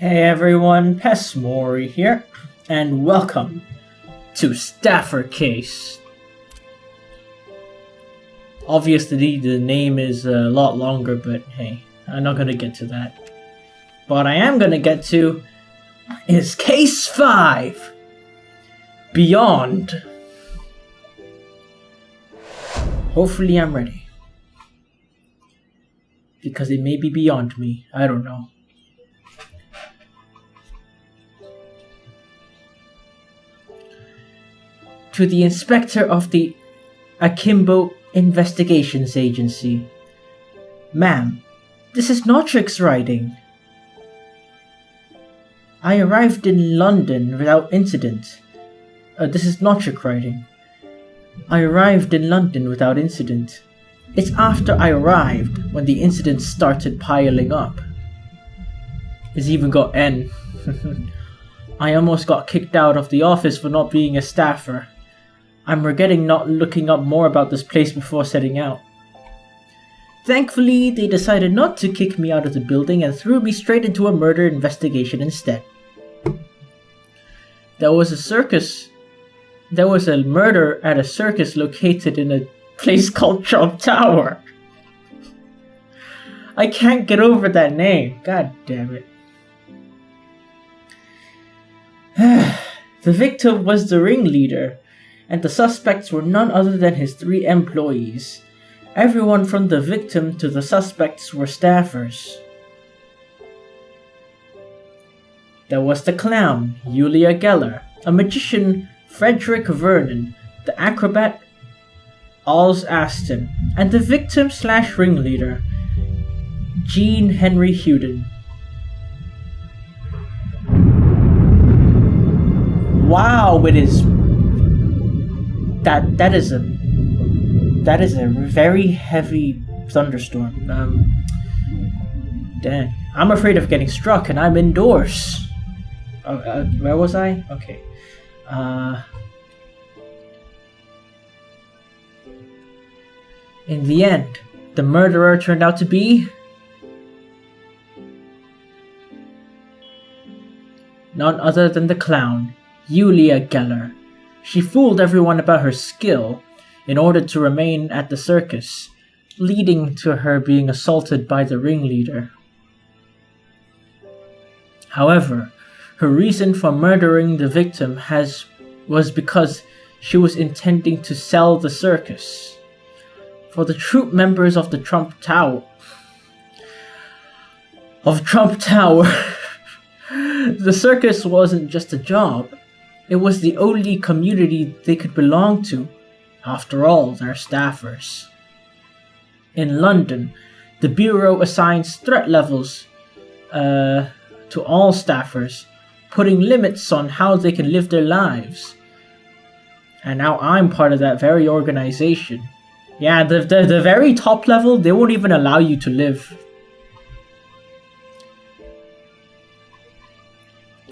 Hey everyone, Pesmori here, and welcome to Staffer Case. Obviously the name is a lot longer, but hey, I'm not gonna get to that. What I am gonna get to is Case 5, Beyond. Hopefully I'm ready. Because it may be beyond me, I don't know. To the inspector of the Akimbo Investigations Agency. Ma'am, this is Notrix writing. I arrived in London without incident. This is Notrix writing. I arrived in London without incident. It's after I arrived when the incidents started piling up. It's even got N. I almost got kicked out of the office for not being a staffer. I'm regretting not looking up more about this place before setting out. Thankfully, they decided not to kick me out of the building and threw me straight into a murder investigation instead. There was a murder at a circus located in a place called Trump Tower. I can't get over that name. God damn it. The victim was the ringleader, and the suspects were none other than his 3 employees. Everyone from the victim to the suspects were staffers. There was the clown, Julia Geller, a magician, Frederick Vernon, the acrobat, Alls Aston, and the victim/ringleader, Jean Henry Hewden. Wow, it is... That is a very heavy thunderstorm. Dang. I'm afraid of getting struck, and I'm indoors. Where was I? Okay. In the end, the murderer turned out to be none other than the clown, Julia Geller. She fooled everyone about her skill in order to remain at the circus, leading to her being assaulted by the ringleader. However, her reason for murdering the victim was because she was intending to sell the circus. For the troop members of the Trump Tower, the circus wasn't just a job. It was the only community they could belong to. After all, they're staffers. In London, the Bureau assigns threat levels to all staffers, putting limits on how they can live their lives. And now I'm part of that very organization. Yeah, the very top level, they won't even allow you to live.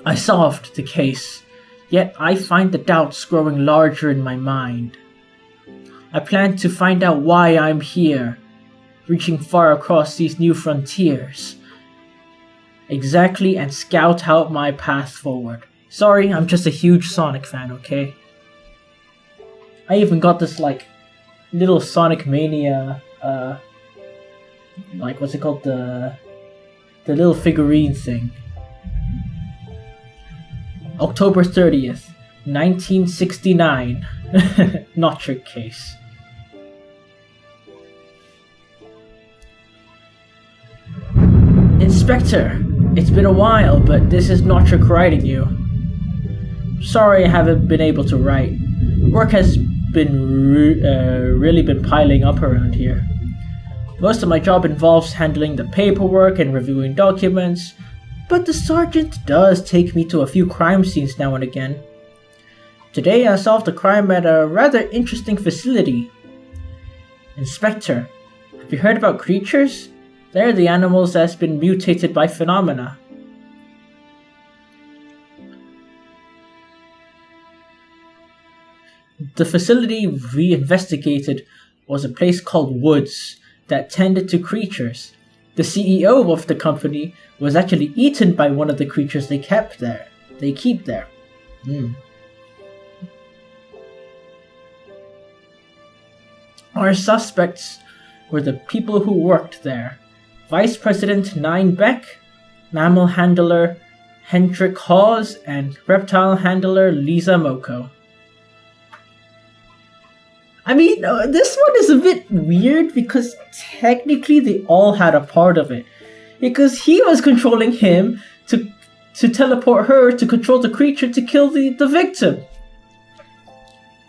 I solved the case. Yet I find the doubts growing larger in my mind. I plan to find out why I'm here, reaching far across these new frontiers. Exactly, and scout out my path forward. Sorry, I'm just a huge Sonic fan, okay? I even got this, little Sonic Mania, what's it called? The little figurine thing. October 30th, 1969. Notrix case. Inspector, it's been a while, but this is Notrix writing you. Sorry I haven't been able to write. Work has been really been piling up around here. Most of my job involves handling the paperwork and reviewing documents, but the sergeant does take me to a few crime scenes now and again. Today I solved a crime at a rather interesting facility. Inspector, have you heard about creatures? They're the animals that's been mutated by phenomena. The facility we investigated was a place called Woods that tended to creatures. The CEO of the company was actually eaten by one of the creatures they keep there. Our suspects were the people who worked there. Vice President Nine Beck, mammal handler Hendrik Hawes, and reptile handler Lisa Moko. I mean, this one is a bit weird because technically they all had a part of it. Because he was controlling him to teleport her to control the creature to kill the victim.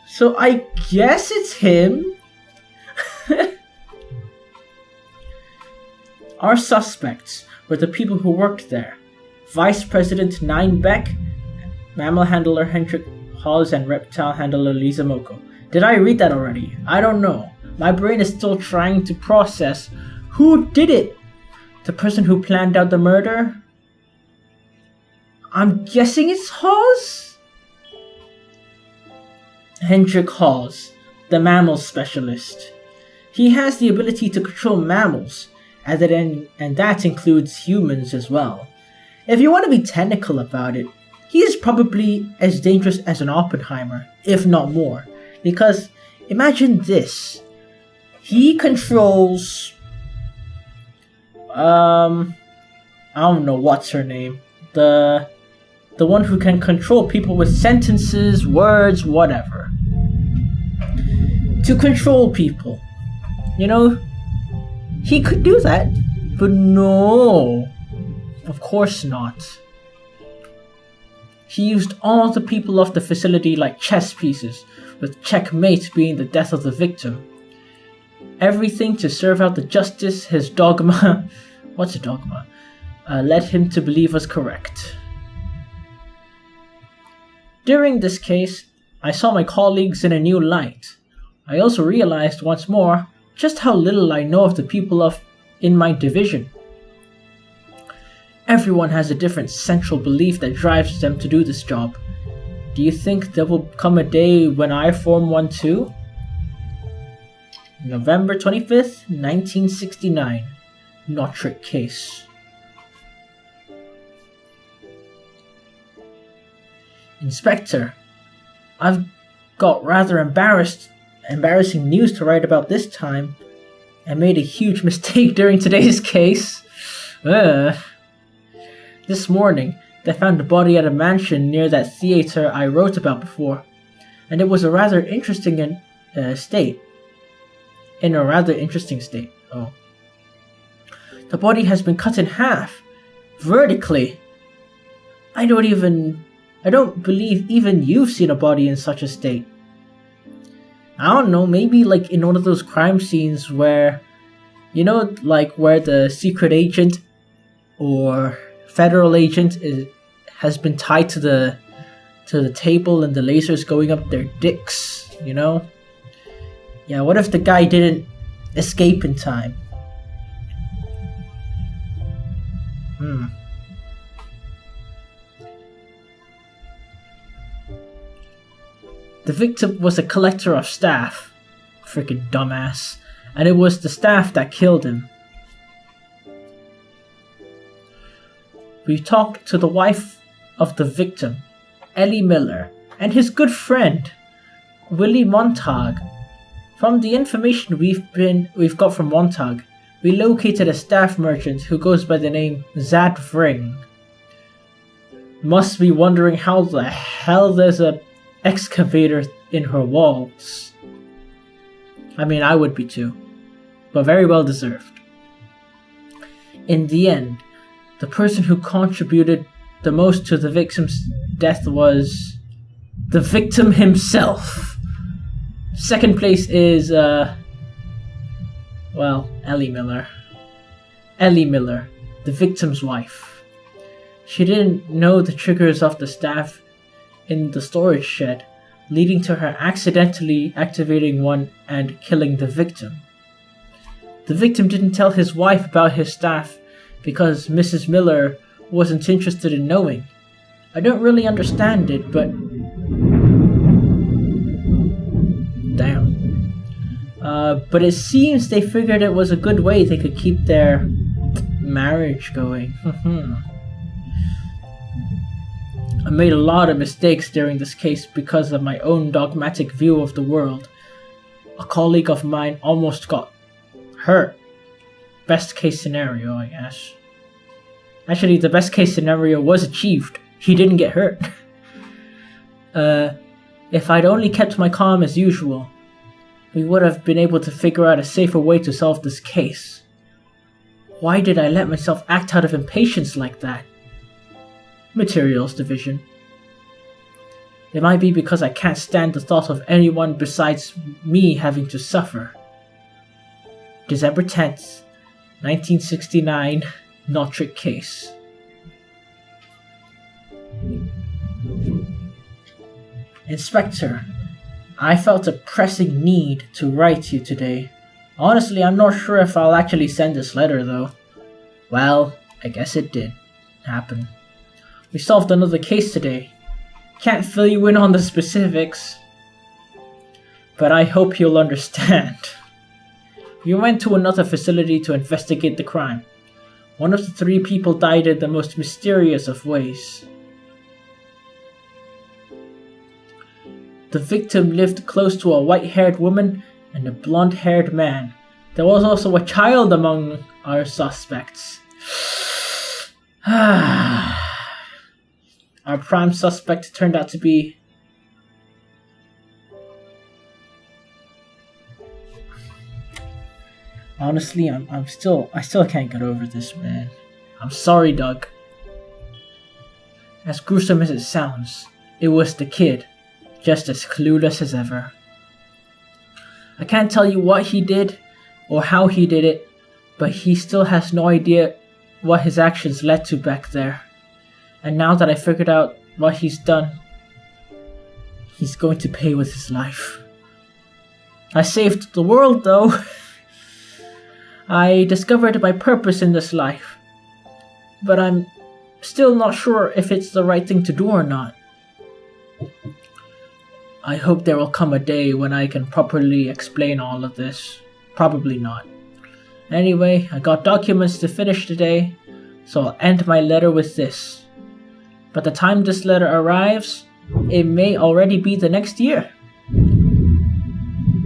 So I guess it's him. Our suspects were the people who worked there. Vice President Nine Beck, mammal handler Hendrik Hawes, and reptile handler Lisa Moko. Did I read that already? I don't know. My brain is still trying to process who did it. The person who planned out the murder? I'm guessing it's Hawes? Hendrik Hawes, the mammal specialist. He has the ability to control mammals, and that includes humans as well. If you want to be technical about it, he is probably as dangerous as an Oppenheimer, if not more. Because imagine this. He controls I don't know what's her name. The one who can control people with sentences, words, whatever. To control people. You know, he could do that, but no. Of course not. He used all the people of the facility like chess pieces, with checkmate being the death of the victim. Everything to serve out the justice his dogma what's a dogma? Led him to believe was correct. During this case, I saw my colleagues in a new light. I also realized once more just how little I know of the people in my division. Everyone has a different central belief that drives them to do this job. Do you think there will come a day when I form one too? November 25th, 1969. Notric case. Inspector, I've got rather embarrassing news to write about this time. I made a huge mistake during today's case. This morning, they found a body at a mansion near that theater I wrote about before, and it was a rather interesting state. In a rather interesting state. Oh. The body has been cut in half, vertically. I don't believe even you've seen a body in such a state. I don't know, maybe like in one of those crime scenes where, you know, like where the secret agent or federal agent has been tied to the table and the laser's going up their dicks, you know? Yeah, what if the guy didn't escape in time? The victim was a collector of staff. Freaking dumbass. And it was the staff that killed him. We talked to the wife of the victim, Ellie Miller, and his good friend, Willie Montag. From the information we've got from Montag, we located a staff merchant who goes by the name Zad Vring. Must be wondering how the hell there's a excavator in her walls. I mean, I would be too, but very well deserved. In the end, the person who contributed the most to the victim's death was the victim himself. Second place is, Ellie Miller. Ellie Miller, the victim's wife. She didn't know the triggers of the staff in the storage shed, leading to her accidentally activating one and killing the victim. The victim didn't tell his wife about his staff because Mrs. Miller wasn't interested in knowing. I don't really understand it, but... Damn. But it seems they figured it was a good way they could keep their marriage going? I made a lot of mistakes during this case because of my own dogmatic view of the world. A colleague of mine almost got hurt. Best case scenario, I guess. Actually, the best case scenario was achieved. He didn't get hurt. If I'd only kept my calm as usual, we would have been able to figure out a safer way to solve this case. Why did I let myself act out of impatience like that? Materials division. It might be because I can't stand the thought of anyone besides me having to suffer. December 10th, 1969, Notrick case. Inspector, I felt a pressing need to write you today. Honestly, I'm not sure if I'll actually send this letter though. Well, I guess it did happen. We solved another case today. Can't fill you in on the specifics, but I hope you'll understand. We went to another facility to investigate the crime. One of the 3 people died in the most mysterious of ways. The victim lived close to a white-haired woman and a blonde-haired man. There was also a child among our suspects. Our prime suspect turned out to be... Honestly, I still can't get over this, man. I'm sorry, Doug. As gruesome as it sounds, it was the kid, just as clueless as ever. I can't tell you what he did or how he did it, but he still has no idea what his actions led to back there. And now that I figured out what he's done, he's going to pay with his life. I saved the world, though. I discovered my purpose in this life, but I'm still not sure if it's the right thing to do or not. I hope there will come a day when I can properly explain all of this. Probably not. Anyway, I got documents to finish today, so I'll end my letter with this. By the time this letter arrives, it may already be the next year.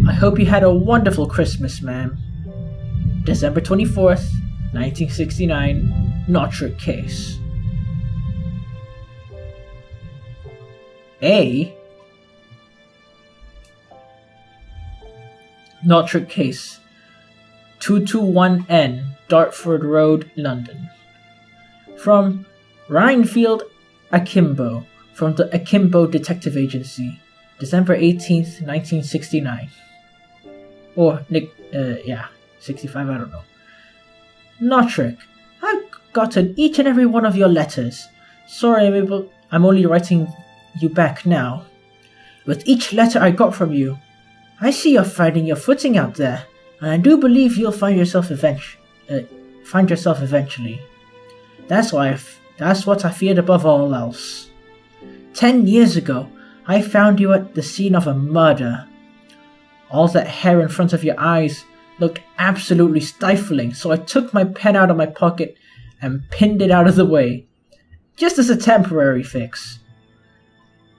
I hope you had a wonderful Christmas, ma'am. December 24th, 1969, Notrick case. A. Notrick case. 221N, Dartford Road, London. From Rhinefield Akimbo, from the Akimbo Detective Agency, December 18th, 1969. Or, 65, I don't know. Notrick, I've gotten each and every one of your letters. Sorry, I'm only writing you back now. With each letter I got from you, I see you're finding your footing out there, and I do believe you'll find yourself eventually. That's what I feared above all else. 10 years ago, I found you at the scene of a murder. All that hair in front of your eyes looked absolutely stifling, so I took my pen out of my pocket and pinned it out of the way, just as a temporary fix.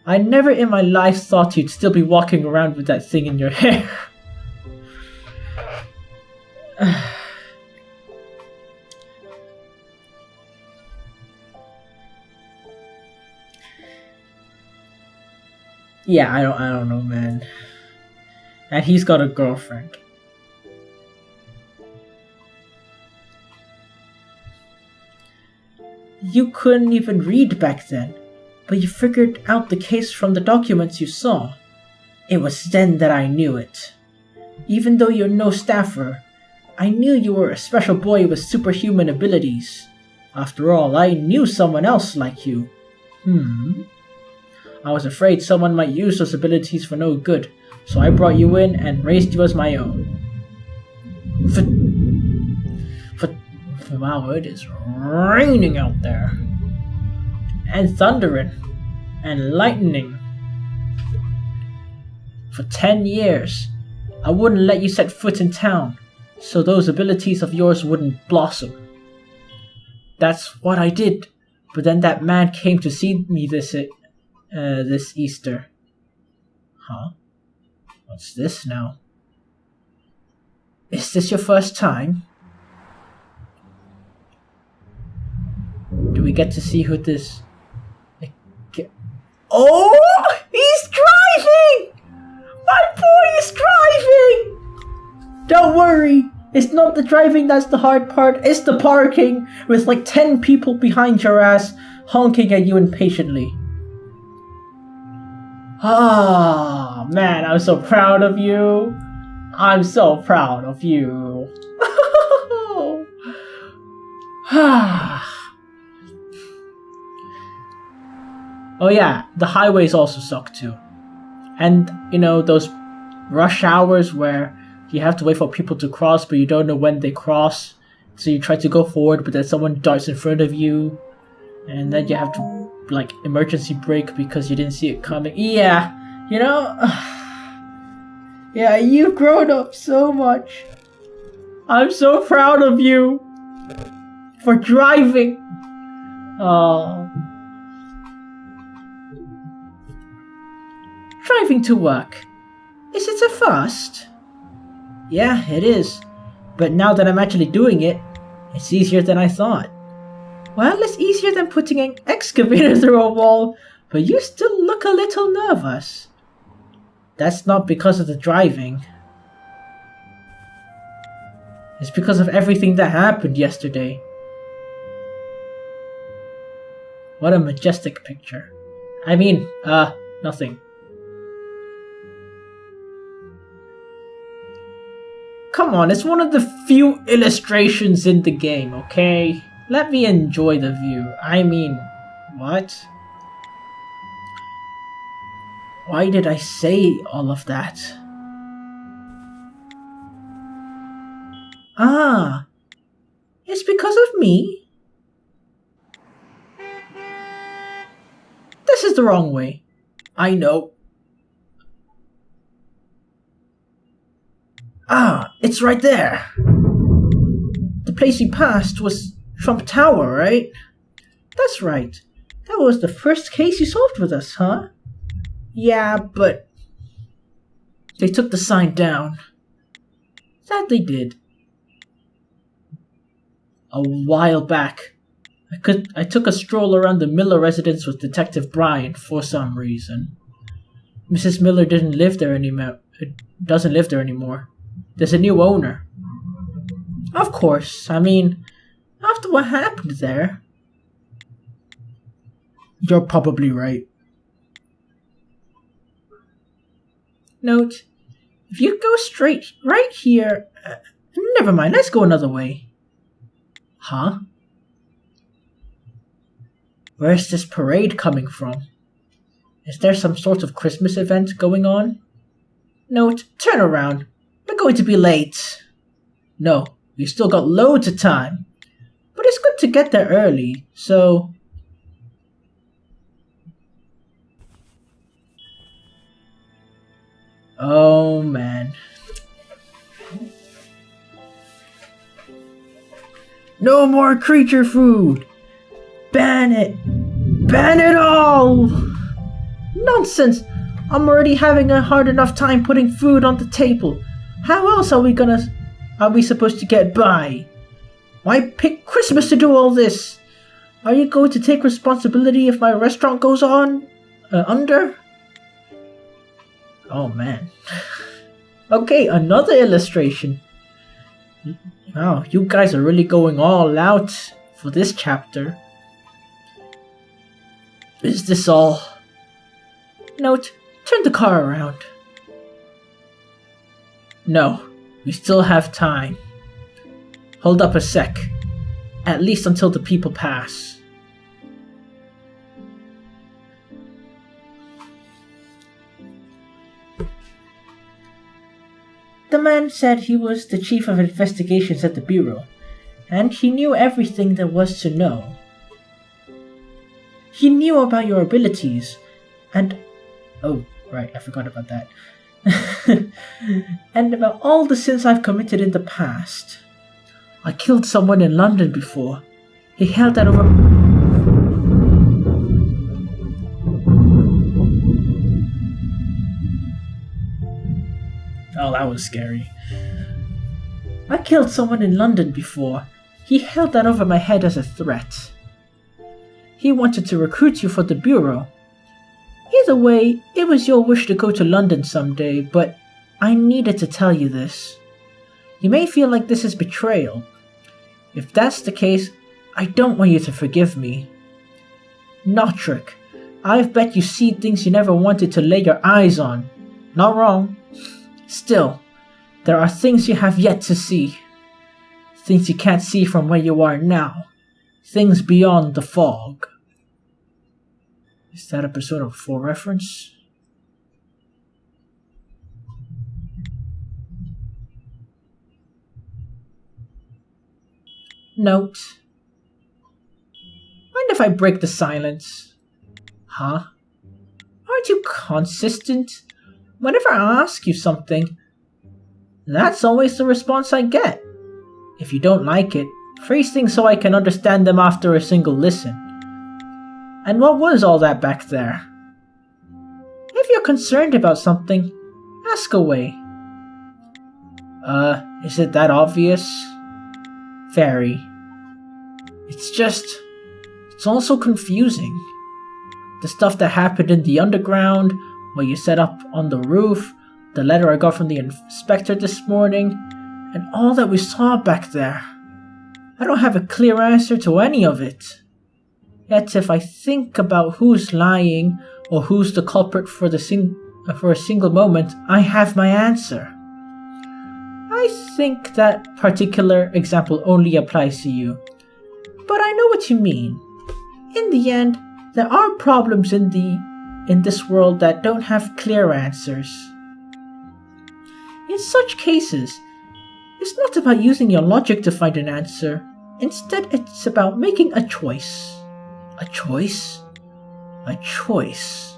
I never in my life thought you'd still be walking around with that thing in your hair. Yeah, I don't know, man. And he's got a girlfriend. You couldn't even read back then, but you figured out the case from the documents you saw. It was then that I knew it. Even though you're no staffer, I knew you were a special boy with superhuman abilities. After all, I knew someone else like you. I was afraid someone might use those abilities for no good, so I brought you in and raised you as my own. Wow, it is raining out there. And thundering. And lightning. For 10 years, I wouldn't let you set foot in town, so those abilities of yours wouldn't blossom. That's what I did. But then that man came to see me this Easter. Huh? What's this now? Is this your first time? Do we get to see who this... Oh! He's driving! My boy is driving! Don't worry. It's not the driving that's the hard part. It's the parking with like 10 people behind your ass honking at you impatiently. Ah, man, I'm so proud of you. I'm so proud of you. Oh yeah, the highways also suck too. And, you know, those rush hours where you have to wait for people to cross, but you don't know when they cross. So you try to go forward, but then someone darts in front of you. And then you have to, like, emergency brake because you didn't see it coming. Yeah, you know? Yeah, you've grown up so much. I'm so proud of you. For driving. Oh. Driving to work. Is it a first? Yeah, it is. But now that I'm actually doing it, it's easier than I thought. Well, it's easier than putting an excavator through a wall, but you still look a little nervous. That's not because of the driving. It's because of everything that happened yesterday. What a majestic picture. I mean, nothing. Come on, it's one of the few illustrations in the game, okay? Let me enjoy the view. I mean, what? Why did I say all of that? Ah, it's because of me? This is the wrong way. I know. Ah, it's right there. The place we passed was Trump Tower, right? That's right. That was the first case you solved with us, huh? Yeah, but they took the sign down. That they did. A while back, I took a stroll around the Miller residence with Detective Brian for some reason. Mrs. Miller doesn't live there anymore. There's a new owner. Of course, I mean, after what happened there. You're probably right. Note, if you go straight right here... never mind, let's go another way. Huh? Where's this parade coming from? Is there some sort of Christmas event going on? Note, turn around. We're going to be late. No, we've still got loads of time. But it's good to get there early, so... Oh, man. No more creature food! Ban it! Ban it all! Nonsense! I'm already having a hard enough time putting food on the table. How else are we supposed to get by? Why pick Christmas to do all this? Are you going to take responsibility if my restaurant goes under? Oh man. Okay, another illustration. Wow, you guys are really going all out for this chapter. Is this all? Note, turn the car around. No, we still have time. Hold up a sec. At least until the people pass. The man said he was the chief of investigations at the bureau, and he knew everything there was to know. He knew about your abilities, and... oh, right, I forgot about that. And about all the sins I've committed in the past. I killed someone in London before, He held that over... Oh, that was scary. I killed someone in London before. He held that over my head as a threat. He wanted to recruit you for the Bureau. Either way, it was your wish to go to London someday, but I needed to tell you this. You may feel like this is betrayal. If that's the case, I don't want you to forgive me. Notrick, I've bet you see things you never wanted to lay your eyes on. Not wrong. Still, there are things you have yet to see. Things you can't see from where you are now. Things beyond the fog. Is that a Persona 4 reference? Note. Mind if I break the silence? Huh? Aren't you consistent? Whenever I ask you something, that's always the response I get. If you don't like it, phrase things so I can understand them after a single listen. And what was all that back there? If you're concerned about something, ask away. Is it that obvious? Very. It's also confusing. The stuff that happened in the underground, what you set up on the roof, the letter I got from the inspector this morning, and all that we saw back there. I don't have a clear answer to any of it. Yet if I think about who's lying or who's the culprit for a single moment, I have my answer. I think that particular example only applies to you, but I know what you mean. In the end, there are problems in this world that don't have clear answers. In such cases, it's not about using your logic to find an answer. Instead, it's about making a choice. A choice? A choice.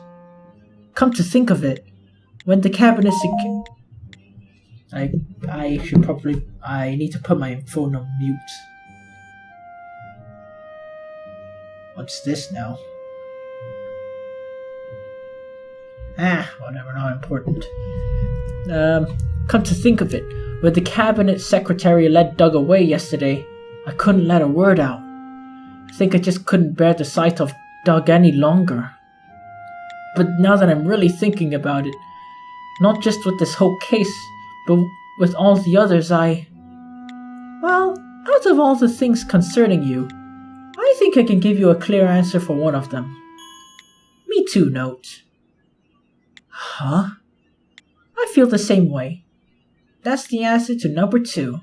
Come to think of it, when the cabinet I need to put my phone on mute. What's this now? Whatever, not important. Come to think of it, when the cabinet secretary let Doug away yesterday, I couldn't let a word out. I think I just couldn't bear the sight of Doug any longer. But now that I'm really thinking about it, not just with this whole case, but with all the others, out of all the things concerning you, I think I can give you a clear answer for one of them. Me too, Note. Huh? I feel the same way. That's the answer to number 2.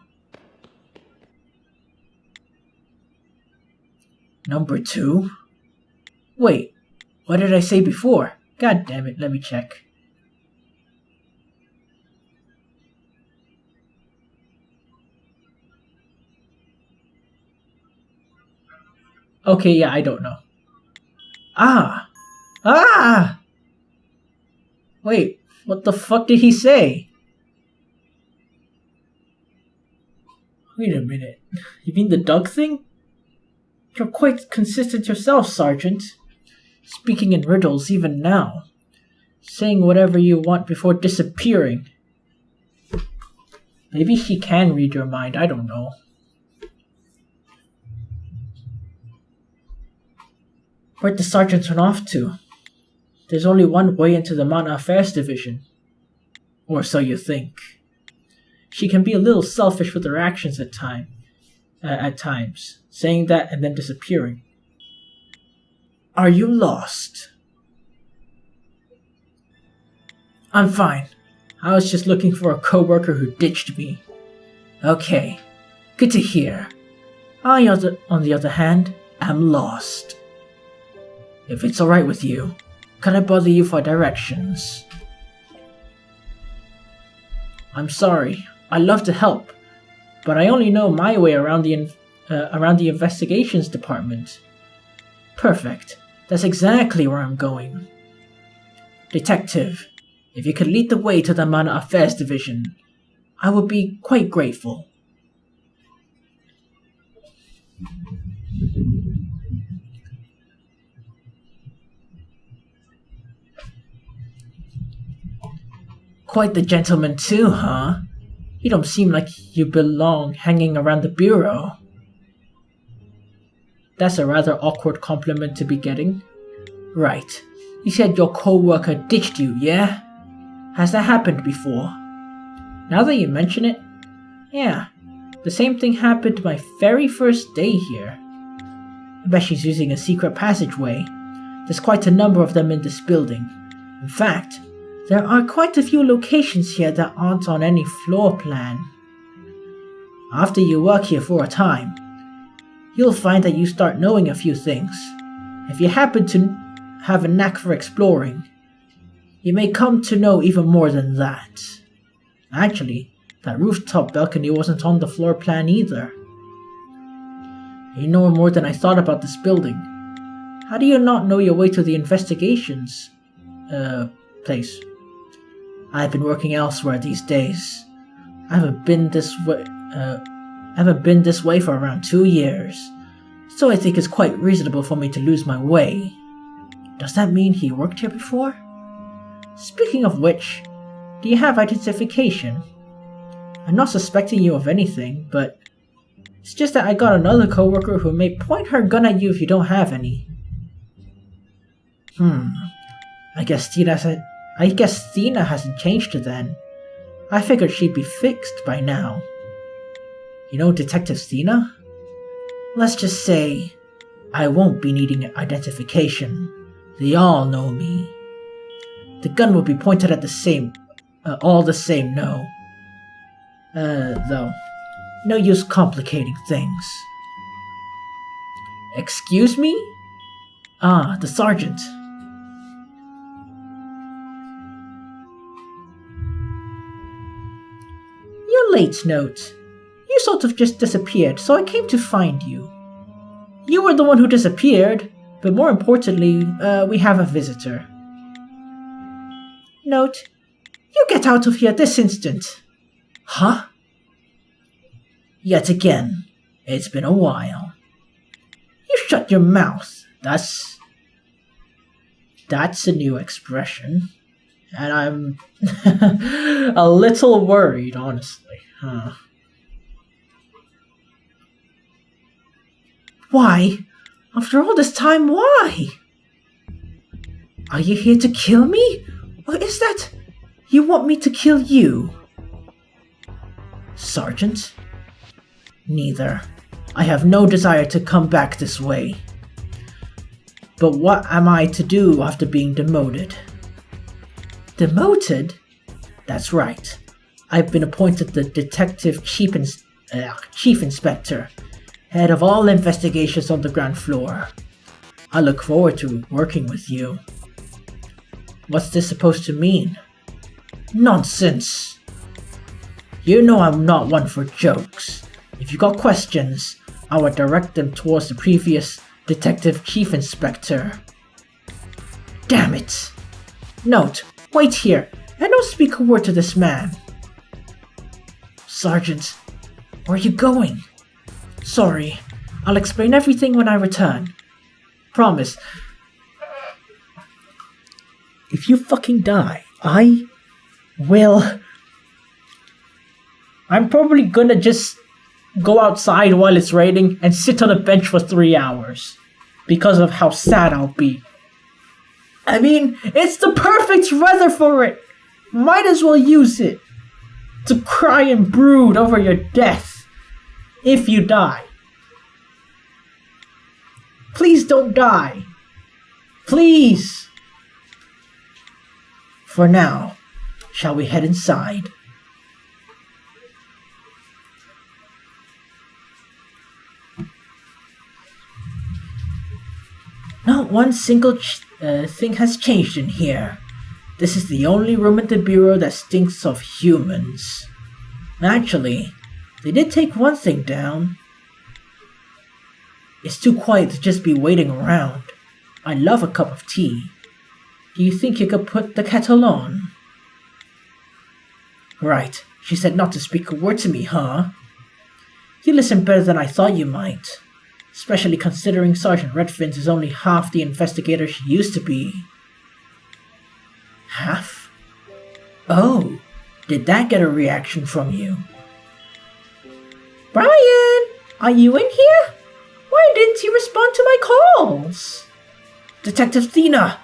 Number 2? Wait, what did I say before? God damn it, let me check. Okay, yeah, I don't know. Wait, what the fuck did he say? Wait a minute. You mean the Doug thing? You're quite consistent yourself, Sergeant. Speaking in riddles even now. Saying whatever you want before disappearing. Maybe he can read your mind, I don't know. Where'd the sergeant run off to? There's only one way into the Mana Affairs Division. Or so you think. She can be a little selfish with her actions at times, saying that and then disappearing. Are you lost? I'm fine. I was just looking for a coworker who ditched me. Okay, good to hear. I, on the other hand, am lost. If it's alright with you, can I bother you for directions? I'm sorry. I love to help, but I only know my way around the investigations department. Perfect. That's exactly where I'm going. Detective, if you could lead the way to the Mana Affairs Division, I would be quite grateful. Quite the gentleman too, huh? You don't seem like you belong hanging around the bureau. That's a rather awkward compliment to be getting. Right. You said your co-worker ditched you, yeah? Has that happened before? Now that you mention it, yeah. The same thing happened my very first day here. I bet she's using a secret passageway. There's quite a number of them in this building. In fact, there are quite a few locations here that aren't on any floor plan. After you work here for a time, you'll find that you start knowing a few things. If you happen to have a knack for exploring, you may come to know even more than that. Actually, that rooftop balcony wasn't on the floor plan either. You know more than I thought about this building. How do you not know your way to the investigations place? I've been working elsewhere these days. I haven't been this way for around 2 years, so I think it's quite reasonable for me to lose my way. Does that mean he worked here before? Speaking of which, do you have identification? I'm not suspecting you of anything, but it's just that I got another coworker who may point her gun at you if you don't have any. I guess Stina hasn't changed then. I figured she'd be fixed by now. You know Detective Stina? Let's just say I won't be needing identification. They all know me. The gun will be pointed at all the same, no. Though, no use complicating things. Excuse me? Ah, the sergeant. You're late, Note. You sort of just disappeared, so I came to find you. You were the one who disappeared, but more importantly, we have a visitor. Note, you get out of here this instant. Huh? Yet again, it's been a while. You shut your mouth. That's a new expression. And I'm a little worried, honestly. Why? After all this time, why? Are you here to kill me? Or is that you want me to kill you? Sergeant? Neither. I have no desire to come back this way. But what am I to do after being demoted? Demoted? That's right. I've been appointed the Detective Chief Inspector, head of all investigations on the ground floor. I look forward to working with you. What's this supposed to mean? Nonsense! You know I'm not one for jokes. If you got questions, I would direct them towards the previous Detective Chief Inspector. Damn it! Note, wait here, and don't speak a word to this man. Sergeant, where are you going? Sorry, I'll explain everything when I return. Promise. If you fucking die, I'm probably gonna just go outside while it's raining and sit on a bench for 3 hours. Because of how sad I'll be. I mean, it's the perfect weather for it! Might as well use it to cry and brood over your death. If you die. Please don't die. Please! For now, shall we head inside? Not one single thing has changed in here. This is the only room at the Bureau that stinks of humans. Actually, they did take one thing down. It's too quiet to just be waiting around. I love a cup of tea. Do you think you could put the kettle on? Right, she said not to speak a word to me, huh? You listen better than I thought you might. Especially considering Sergeant Redfins is only half the investigator she used to be. Half? Oh, Did that get a reaction from you? Brian, are you in here? Why didn't you respond to my calls? Detective Thena.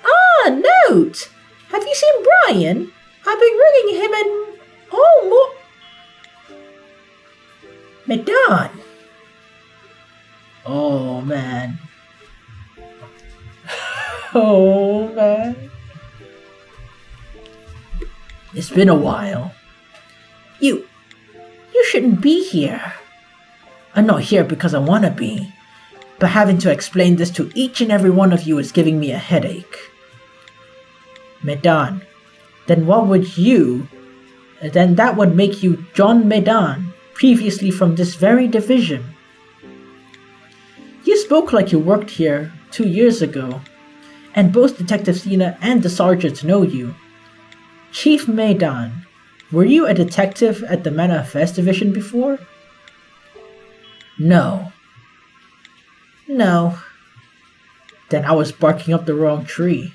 Ah, note. Have you seen Brian? I've been ringing him and... Oh, Medan. Oh, man. Oh, man. It's been a while. You shouldn't be here. I'm not here because I want to be, but having to explain this to each and every one of you is giving me a headache. Medan, then that would make you John Medan, previously from this very division. You spoke like you worked here 2 years ago, and both Detective Thena and the sergeant know you. Chief Medan, were you a detective at the Manor Affairs Division before? No. No. Then I was barking up the wrong tree.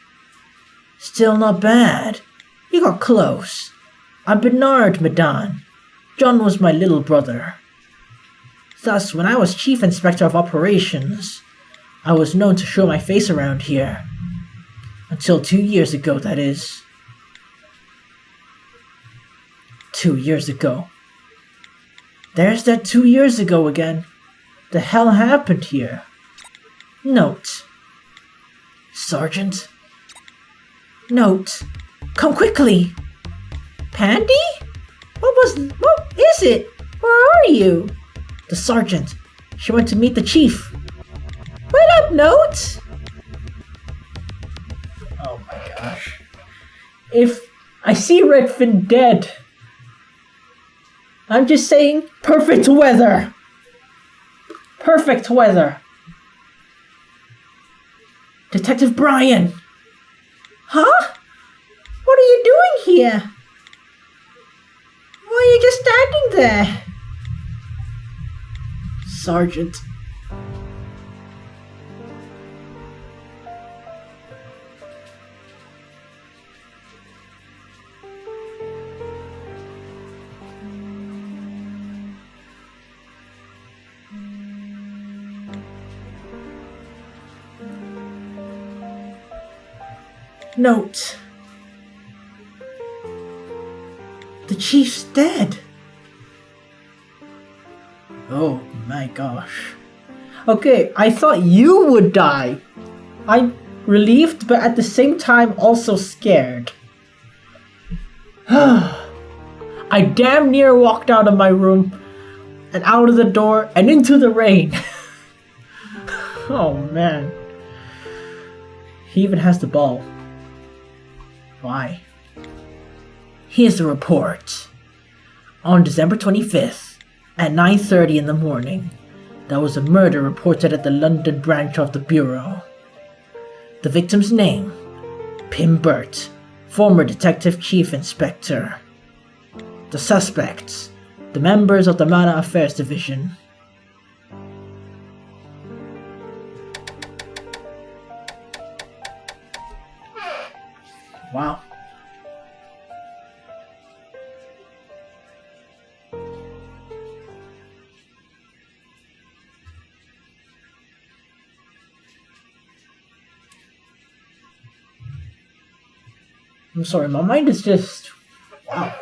Still not bad. You got close. I'm Bernard Medan. John was my little brother. Thus, when I was Chief Inspector of Operations, I was known to show my face around here. Until 2 years ago, that is. 2 years ago. There's that 2 years ago again. The hell happened here? Note. Sergeant? Note. Come quickly! Pandy? What is it? Where are you? The sergeant. She went to meet the chief. Wait up, Note! Oh my gosh. If I see Redfin dead, I'm just saying, perfect weather! Perfect weather! Detective Brian! Huh? What are you doing here? Why are you just standing there? Sergeant. Note. The chief's dead. Oh my gosh. Okay, I thought you would die. I'm relieved, but at the same time also scared. I damn near walked out of my room and out of the door and into the rain. Oh man. He even has the ball. Why? Here's the report. On December 25th, at 9:30 in the morning, there was a murder reported at the London branch of the Bureau. The victim's name, Pim Burt, former Detective Chief Inspector. The suspects, the members of the Manor Affairs Division. Wow. I'm sorry, my mind is just... wow.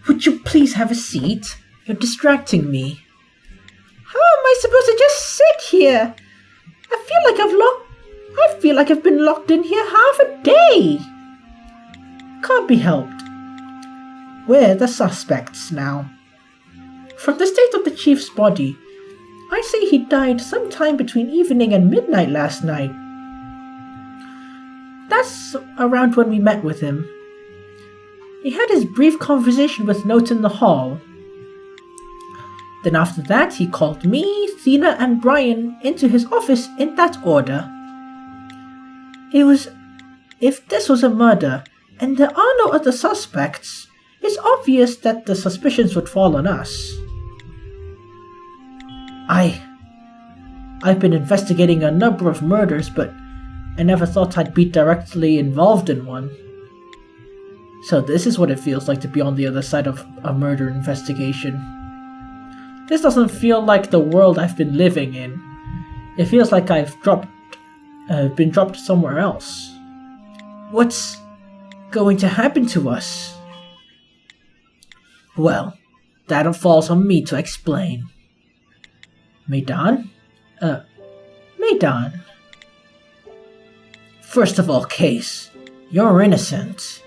Would you please have a seat? You're distracting me. How am I supposed to just sit here? I feel like I've been locked in here half a day. Can't be helped. We're the suspects now. From the state of the chief's body, I say he died sometime between evening and midnight last night. That's around when we met with him. He had his brief conversation with Note in the hall. Then after that, he called me, Thena, and Brian into his office in that order. If this was a murder, and there are no other suspects, It's obvious that the suspicions would fall on us. I've been investigating a number of murders, but I never thought I'd be directly involved in one. So this is what it feels like to be on the other side of a murder investigation. This doesn't feel like the world I've been living in. It feels like I've been dropped somewhere else. What's going to happen to us? Well, that falls on me to explain. Meidan? Meidan. First of all, Case, you're innocent.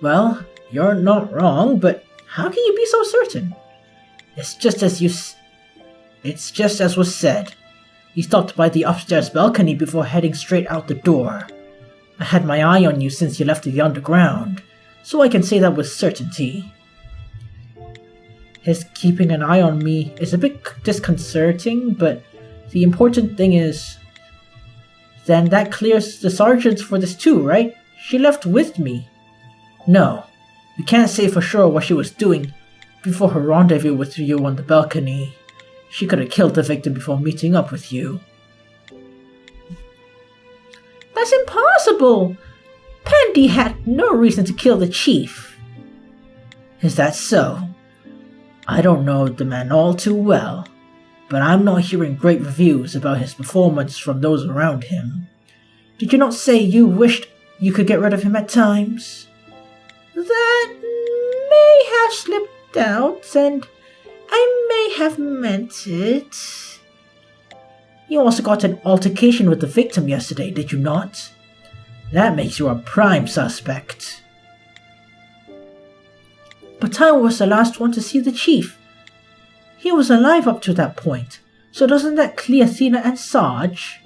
Well, you're not wrong, but how can you be so certain? It's just as was said. You stopped by the upstairs balcony before heading straight out the door. I had my eye on you since you left the underground, so I can say that with certainty. His keeping an eye on me is a bit disconcerting, but the important thing is, then that clears the sergeants for this too, right? She left with me. No, we can't say for sure what she was doing before her rendezvous with you on the balcony. She could have killed the victim before meeting up with you. That's impossible! Pandy had no reason to kill the chief. Is that so? I don't know the man all too well, but I'm not hearing great reviews about his performance from those around him. Did you not say you wished you could get rid of him at times? That may have slipped out, and I may have meant it. You also got an altercation with the victim yesterday, did you not? That makes you a prime suspect. But I was the last one to see the chief. He was alive up to that point, so doesn't that clear Athena and Sarge?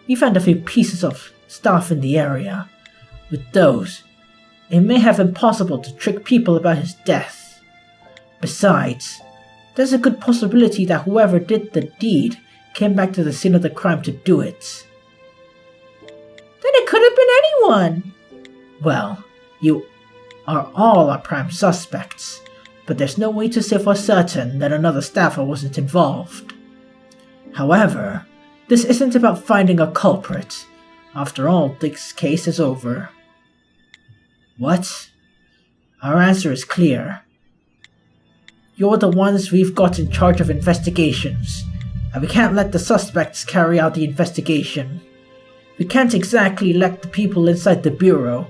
We found a few pieces of stuff in the area. With those, it may have been possible to trick people about his death. Besides, there's a good possibility that whoever did the deed came back to the scene of the crime to do it. Then it could have been anyone! Well, you are all our prime suspects, but there's no way to say for certain that another staffer wasn't involved. However, this isn't about finding a culprit. After all, this case is over. What? Our answer is clear. You're the ones we've got in charge of investigations, and we can't let the suspects carry out the investigation. We can't exactly elect the people inside the bureau.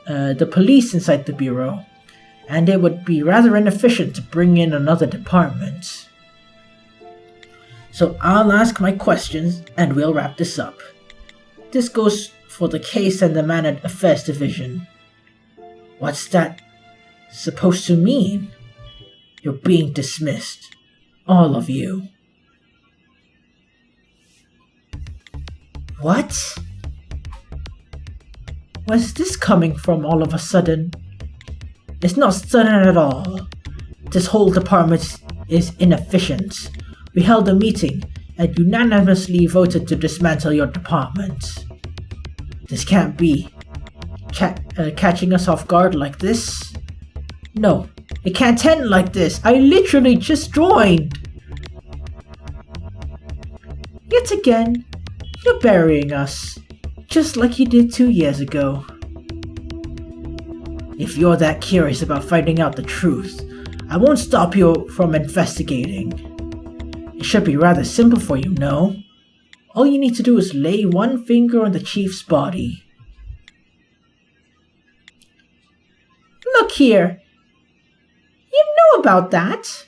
The police inside the bureau, and it would be rather inefficient to bring in another department. So I'll ask my questions and we'll wrap this up. This goes for the case and the Man at Affairs Division. What's that supposed to mean? You're being dismissed. All of you. What? Where's this coming from all of a sudden? It's not sudden at all. This whole department is inefficient. We held a meeting and unanimously voted to dismantle your department. This can't be. Catching us off guard like this? No, it can't end like this. I literally just joined. Yet again, you're burying us. Just like you did 2 years ago. If you're that curious about finding out the truth, I won't stop you from investigating. It should be rather simple for you, no? All you need to do is lay one finger on the chief's body. Look here. You know about that.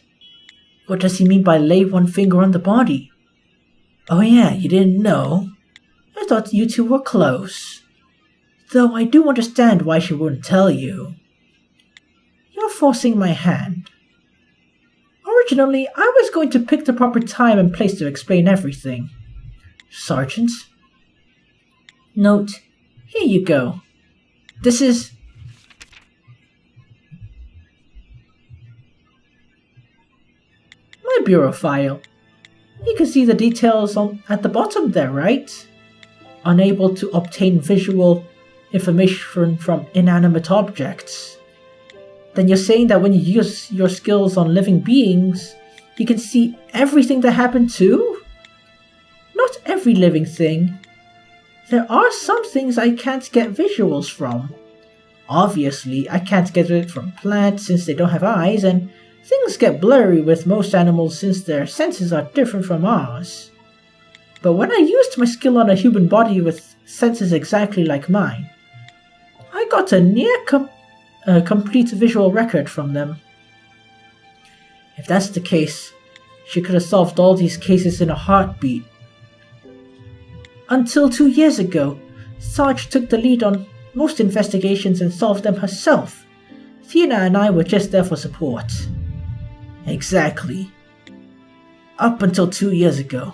What does he mean by lay one finger on the body? Oh yeah, you didn't know? I thought you two were close. Though I do understand why she wouldn't tell you. You're forcing my hand. Originally, I was going to pick the proper time and place to explain everything. Sergeant? Note, here you go. This is... my bureau file. You can see the details at the bottom there, right? Unable to obtain visual information from inanimate objects. Then you're saying that when you use your skills on living beings, you can see everything that happened too? Not every living thing. There are some things I can't get visuals from. Obviously, I can't get it from plants since they don't have eyes, and things get blurry with most animals since their senses are different from ours. But when I used my skill on a human body with senses exactly like mine, I got a near complete visual record from them. If that's the case, she could have solved all these cases in a heartbeat. Until 2 years ago, Sarge took the lead on most investigations and solved them herself. Tina and I were just there for support. Exactly. Up until 2 years ago.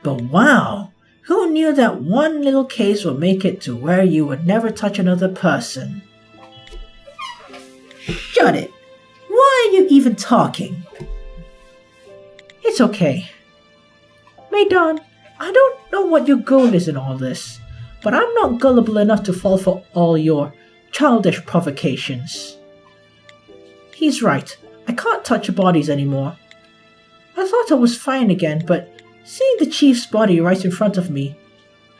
But wow, who knew that one little case would make it to where you would never touch another person? Shut it! Why are you even talking? It's okay. Medan, I don't know what your goal is in all this, but I'm not gullible enough to fall for all your childish provocations. He's right, I can't touch bodies anymore. I thought I was fine again, but seeing the chief's body right in front of me,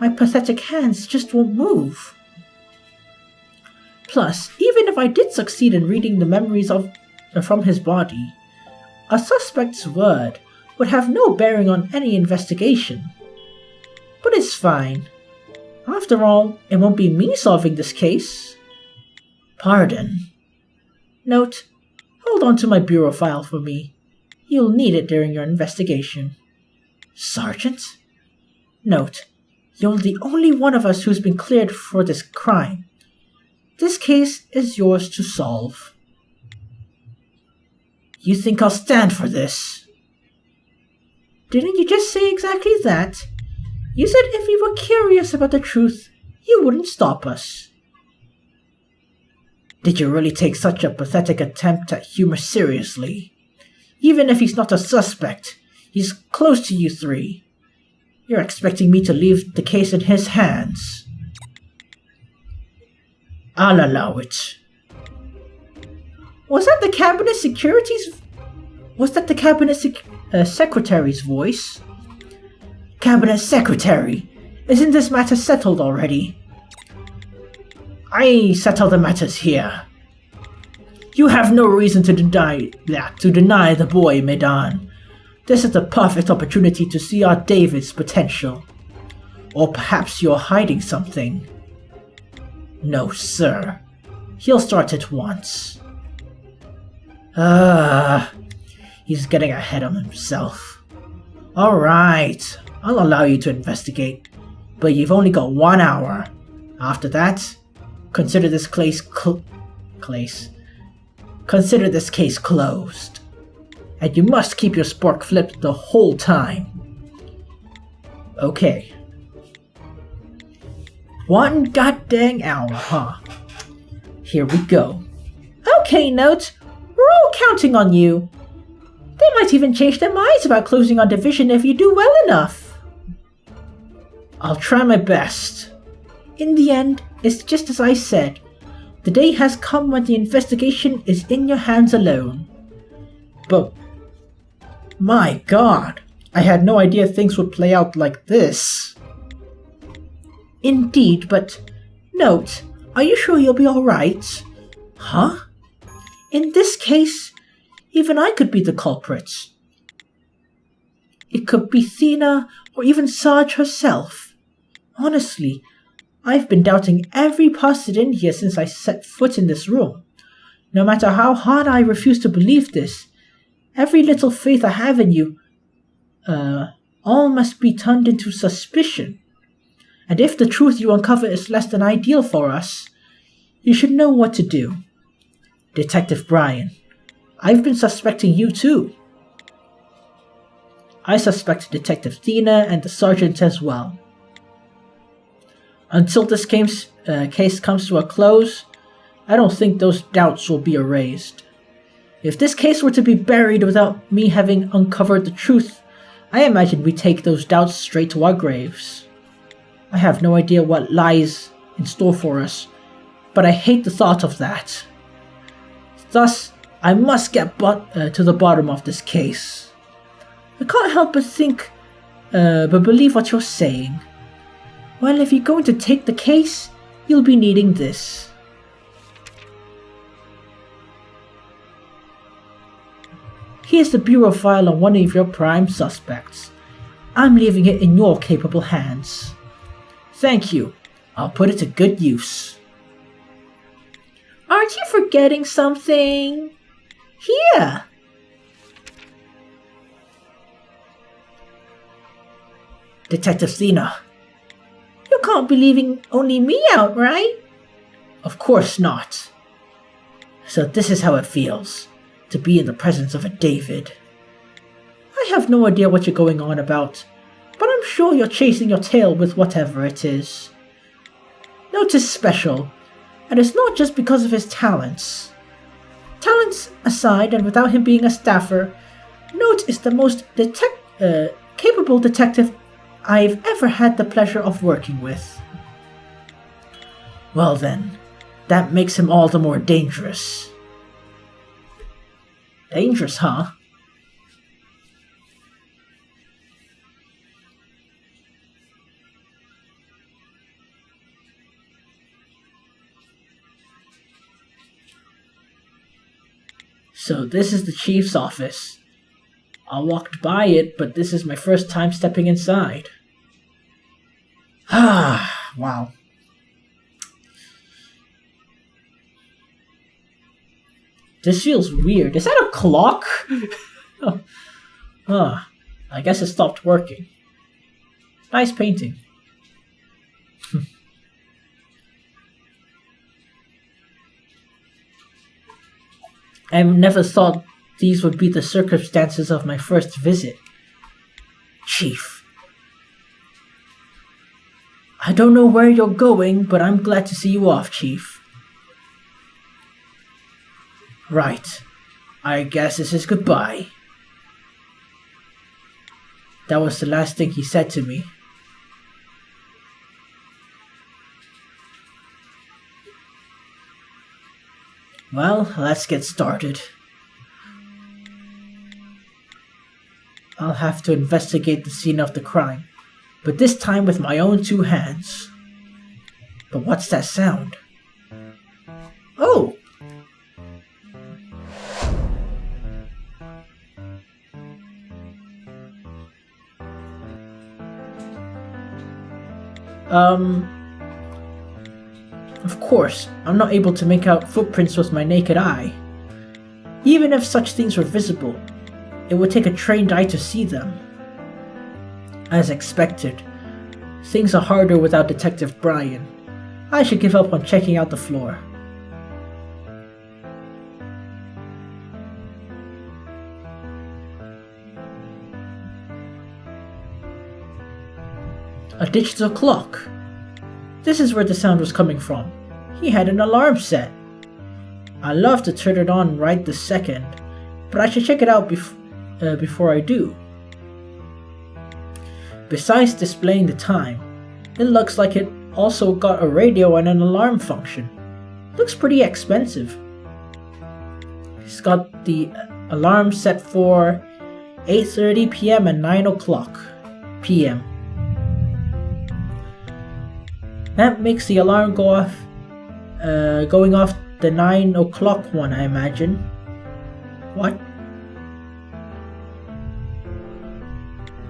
my pathetic hands just won't move. Plus, even if I did succeed in reading the memories from his body, a suspect's word would have no bearing on any investigation. But it's fine. After all, it won't be me solving this case. Pardon. Note, hold on to my bureau file for me. You'll need it during your investigation. Sergeant? Note, you're the only one of us who's been cleared for this crime. This case is yours to solve. You think I'll stand for this? Didn't you just say exactly that? You said if we were curious about the truth, you wouldn't stop us. Did you really take such a pathetic attempt at humor seriously? Even if he's not a suspect, he's close to you three. You're expecting me to leave the case in his hands. I'll allow it. Was that the cabinet secretary's voice? Cabinet secretary, isn't this matter settled already? I settle the matters here. You have no reason to deny the boy, Medan. This is the perfect opportunity to see our David's potential. Or perhaps you're hiding something. No, sir. He'll start at once. He's getting ahead of himself. Alright, I'll allow you to investigate, but you've only got 1 hour. After that, consider this case closed. And you must keep your spork flipped the whole time. Okay. 1 goddamn hour, huh? Here we go. Okay, Note. We're all counting on you. They might even change their minds about closing our division if you do well enough. I'll try my best. In the end, it's just as I said. The day has come when the investigation is in your hands alone. But, my God, I had no idea things would play out like this. Indeed, but, Note, are you sure you'll be alright? Huh? In this case, even I could be the culprit. It could be Thina or even Sarge herself. Honestly, I've been doubting every person in here since I set foot in this room. No matter how hard I refuse to believe this, every little faith I have in you, all must be turned into suspicion. And if the truth you uncover is less than ideal for us, you should know what to do. Detective Brian, I've been suspecting you too. I suspect Detective Thina and the Sergeant as well. Until this case comes to a close, I don't think those doubts will be erased. If this case were to be buried without me having uncovered the truth, I imagine we take those doubts straight to our graves. I have no idea what lies in store for us, but I hate the thought of that. Thus, I must get to the bottom of this case. I can't help but believe what you're saying. Well, if you're going to take the case, you'll be needing this. Here's the bureau file on one of your prime suspects. I'm leaving it in your capable hands. Thank you. I'll put it to good use. Aren't you forgetting something? Here! Detective Thena, you can't be leaving only me out, right? Of course not. So this is how it feels, to be in the presence of a David. I have no idea what you're going on about, but I'm sure you're chasing your tail with whatever it is. Note is special, and it's not just because of his talents. Talents aside, and without him being a staffer, Note is the most capable detective I've ever had the pleasure of working with. Well then, that makes him all the more dangerous. Dangerous, huh? So this is the chief's office. I walked by it, but this is my first time stepping inside. Wow. This feels weird. Is that a clock? I guess it stopped working. Nice painting. I never thought these would be the circumstances of my first visit. Chief. I don't know where you're going, but I'm glad to see you off, Chief. Right. I guess this is goodbye. That was the last thing he said to me. Well, let's get started. I'll have to investigate the scene of the crime, but this time with my own two hands. But what's that sound? Oh! Of course, I'm not able to make out footprints with my naked eye. Even if such things were visible, it would take a trained eye to see them. As expected, things are harder without Detective Brian. I should give up on checking out the floor. A digital clock. This is where the sound was coming from. He had an alarm set. I'd love to turn it on right this second, but I should check it out before I do. Besides displaying the time, it looks like it also got a radio and an alarm function. Looks pretty expensive. It's got the alarm set for 8:30 p.m. and 9 o'clock p.m. That makes the alarm go off, going off the 9 o'clock one, I imagine. What?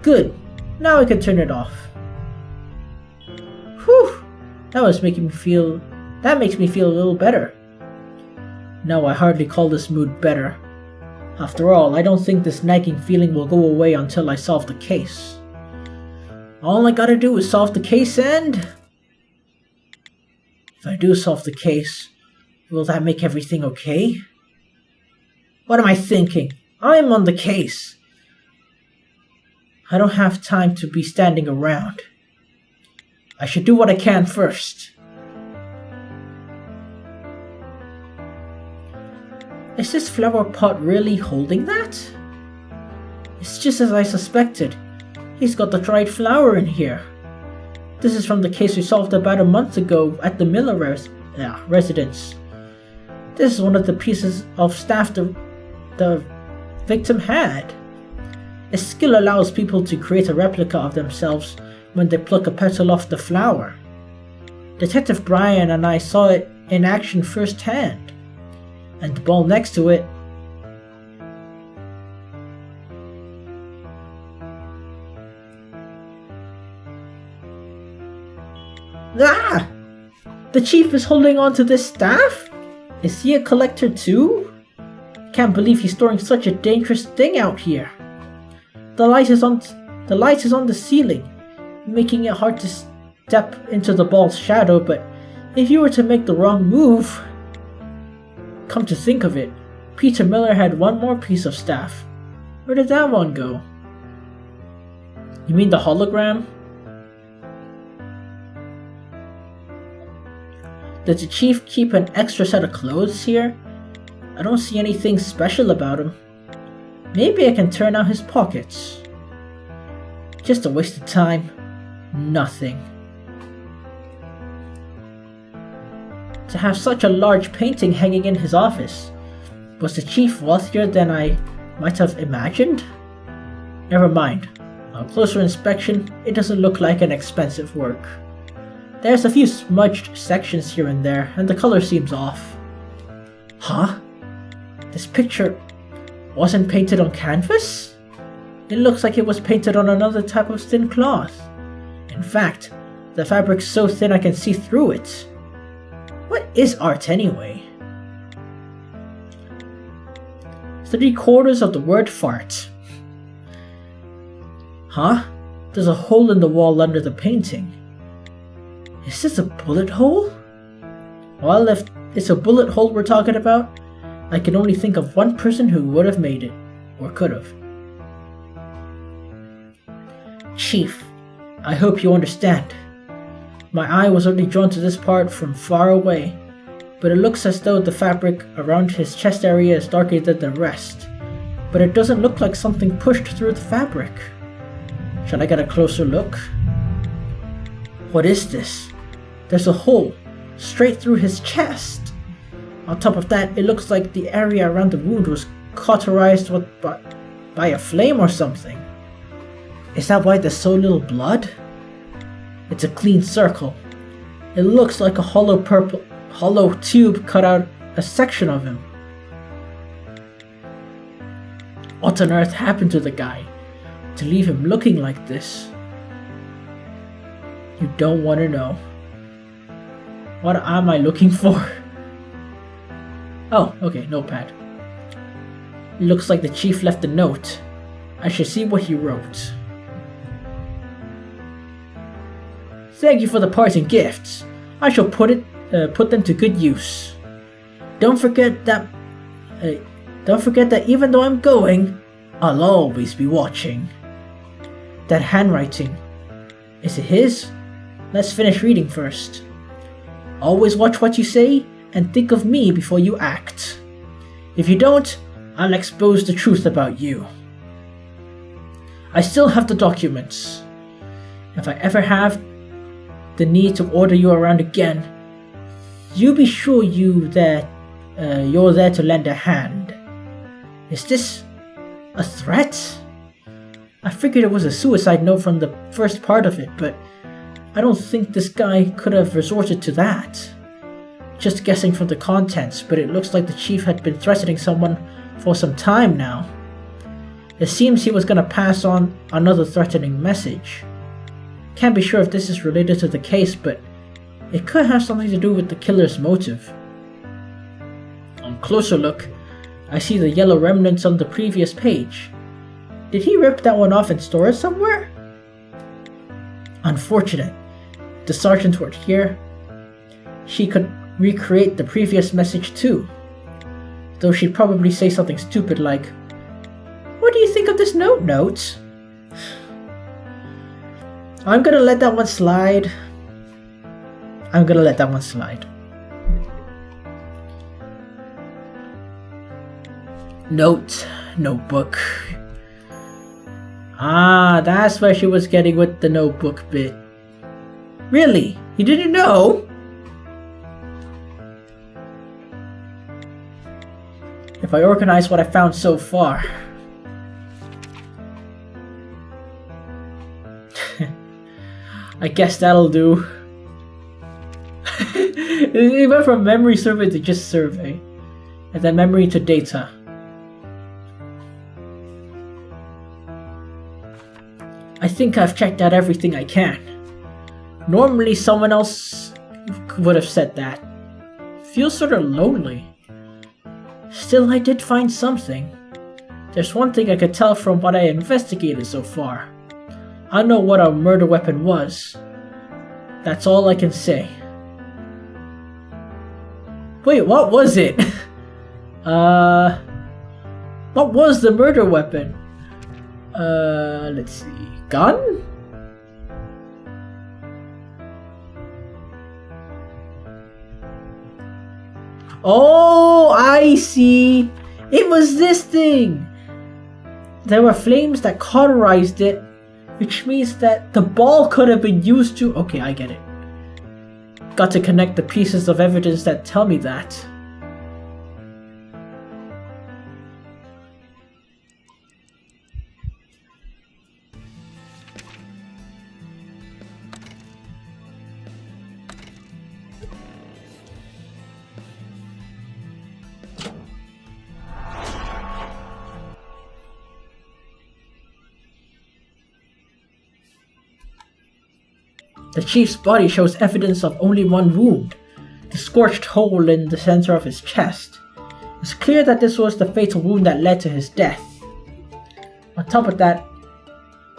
Good. Now I can turn it off. Whew! That makes me feel a little better. No, I hardly call this mood better. After all, I don't think this nagging feeling will go away until I solve the case. All I gotta do is solve the case and... If I do solve the case, will that make everything okay? What am I thinking? I'm on the case. I don't have time to be standing around. I should do what I can first. Is this flower pot really holding that? It's just as I suspected. He's got the dried flower in here. This is from the case we solved about a month ago at the Miller residence. This is one of the pieces of staff the victim had. Its skill allows people to create a replica of themselves when they pluck a petal off the flower. Detective Brian and I saw it in action firsthand, and the ball next to it. Ah! The chief is holding on to this staff? Is he a collector too? Can't believe he's storing such a dangerous thing out here. The light is on the ceiling, making it hard to step into the ball's shadow, but if you were to make the wrong move... Come to think of it, Peter Miller had one more piece of staff. Where did that one go? You mean the hologram? Did the chief keep an extra set of clothes here? I don't see anything special about him. Maybe I can turn out his pockets. Just a waste of time. Nothing. To have such a large painting hanging in his office. Was the chief wealthier than I might have imagined? Never mind. On closer inspection, it doesn't look like an expensive work. There's a few smudged sections here and there, and the color seems off. Huh? This picture wasn't painted on canvas? It looks like it was painted on another type of thin cloth. In fact, the fabric's so thin I can see through it. What is art anyway? 3/4 of the word fart. Huh? There's a hole in the wall under the painting. Is this a bullet hole? Well, if it's a bullet hole we're talking about, I can only think of one person who would have made it, or could have. Chief, I hope you understand. My eye was only drawn to this part from far away, but it looks as though the fabric around his chest area is darker than the rest. But it doesn't look like something pushed through the fabric. Shall I get a closer look? What is this? There's a hole, straight through his chest. On top of that, it looks like the area around the wound was cauterized by a flame or something. Is that why there's so little blood? It's a clean circle. It looks like a hollow tube cut out a section of him. What on earth happened to the guy to leave him looking like this? You don't want to know. What am I looking for? Oh, okay, notepad. Looks like the chief left a note. I should see what he wrote. Thank you for the parting gifts. I shall put them to good use. Don't forget that even though I'm going, I'll always be watching. That handwriting, is it his? Let's finish reading first. Always watch what you say and think of me before you act. If you don't, I'll expose the truth about you. I still have the documents. If I ever have the need to order you around again, you be sure you're there to lend a hand. Is this a threat? I figured it was a suicide note from the first part of it, but I don't think this guy could have resorted to that. Just guessing from the contents, but it looks like the chief had been threatening someone for some time now. It seems he was gonna pass on another threatening message. Can't be sure if this is related to the case, but it could have something to do with the killer's motive. On closer look, I see the yellow remnants on the previous page. Did he rip that one off and store it somewhere? Unfortunate. If the sergeant were here, she could recreate the previous message too. Though she'd probably say something stupid like, "What do you think of this note?" I'm gonna let that one slide. Notebook. Ah, that's where she was getting with the notebook bit. Really? You didn't know? If I organize what I found so far... I guess that'll do. It went from memory survey to just survey. And then memory to data. I think I've checked out everything I can. Normally someone else would have said that. Feels sort of lonely. Still, I did find something. There's one thing I could tell from what I investigated so far. I know what our murder weapon was. That's all I can say. Wait, what was it? What was the murder weapon? Let's see. Gun? Oh, I see. It was this thing. There were flames that cauterized it, which means that the ball could have been used to... Okay, I get it. Got to connect the pieces of evidence that tell me that. The chief's body shows evidence of only one wound, the scorched hole in the center of his chest. It's clear that this was the fatal wound that led to his death. On top of that,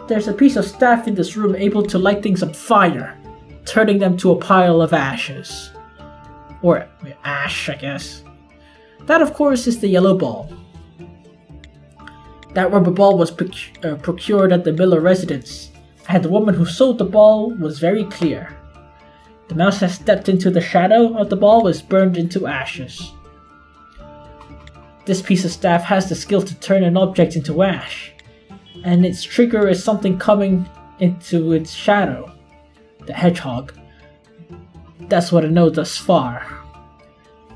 there's a piece of staff in this room able to light things on fire, turning them to a pile of ashes. Or ash, I guess. That, of course, is the yellow ball. That rubber ball was procured at the Miller residence, and the woman who sold the ball was very clear. The mouse has stepped into the shadow of the ball was burned into ashes. This piece of staff has the skill to turn an object into ash, and its trigger is something coming into its shadow, the hedgehog. That's what I know thus far.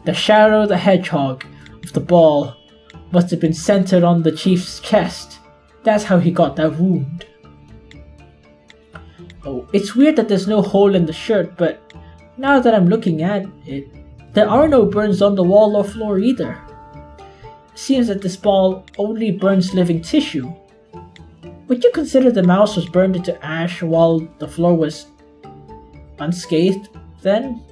The shadow of the hedgehog of the ball must have been centered on the chief's chest. That's how he got that wound. Oh, it's weird that there's no hole in the shirt, but now that I'm looking at it, there are no burns on the wall or floor either. It seems that this ball only burns living tissue. Would you consider the mouse was burned into ash while the floor was unscathed then?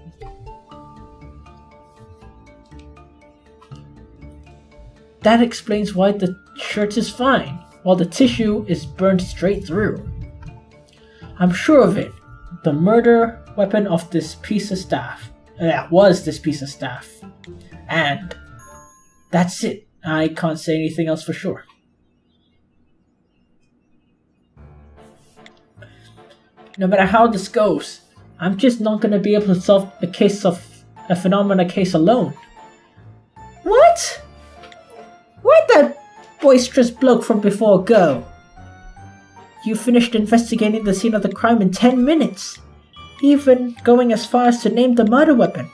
That explains why the shirt is fine, while the tissue is burned straight through. I'm sure of it. The murder weapon of this piece of staff. Was this piece of staff. And that's it. I can't say anything else for sure. No matter how this goes, I'm just not gonna be able to solve a phenomena case alone. What? Where'd that boisterous bloke from before go? You finished investigating the scene of the crime in 10 minutes, even going as far as to name the murder weapon.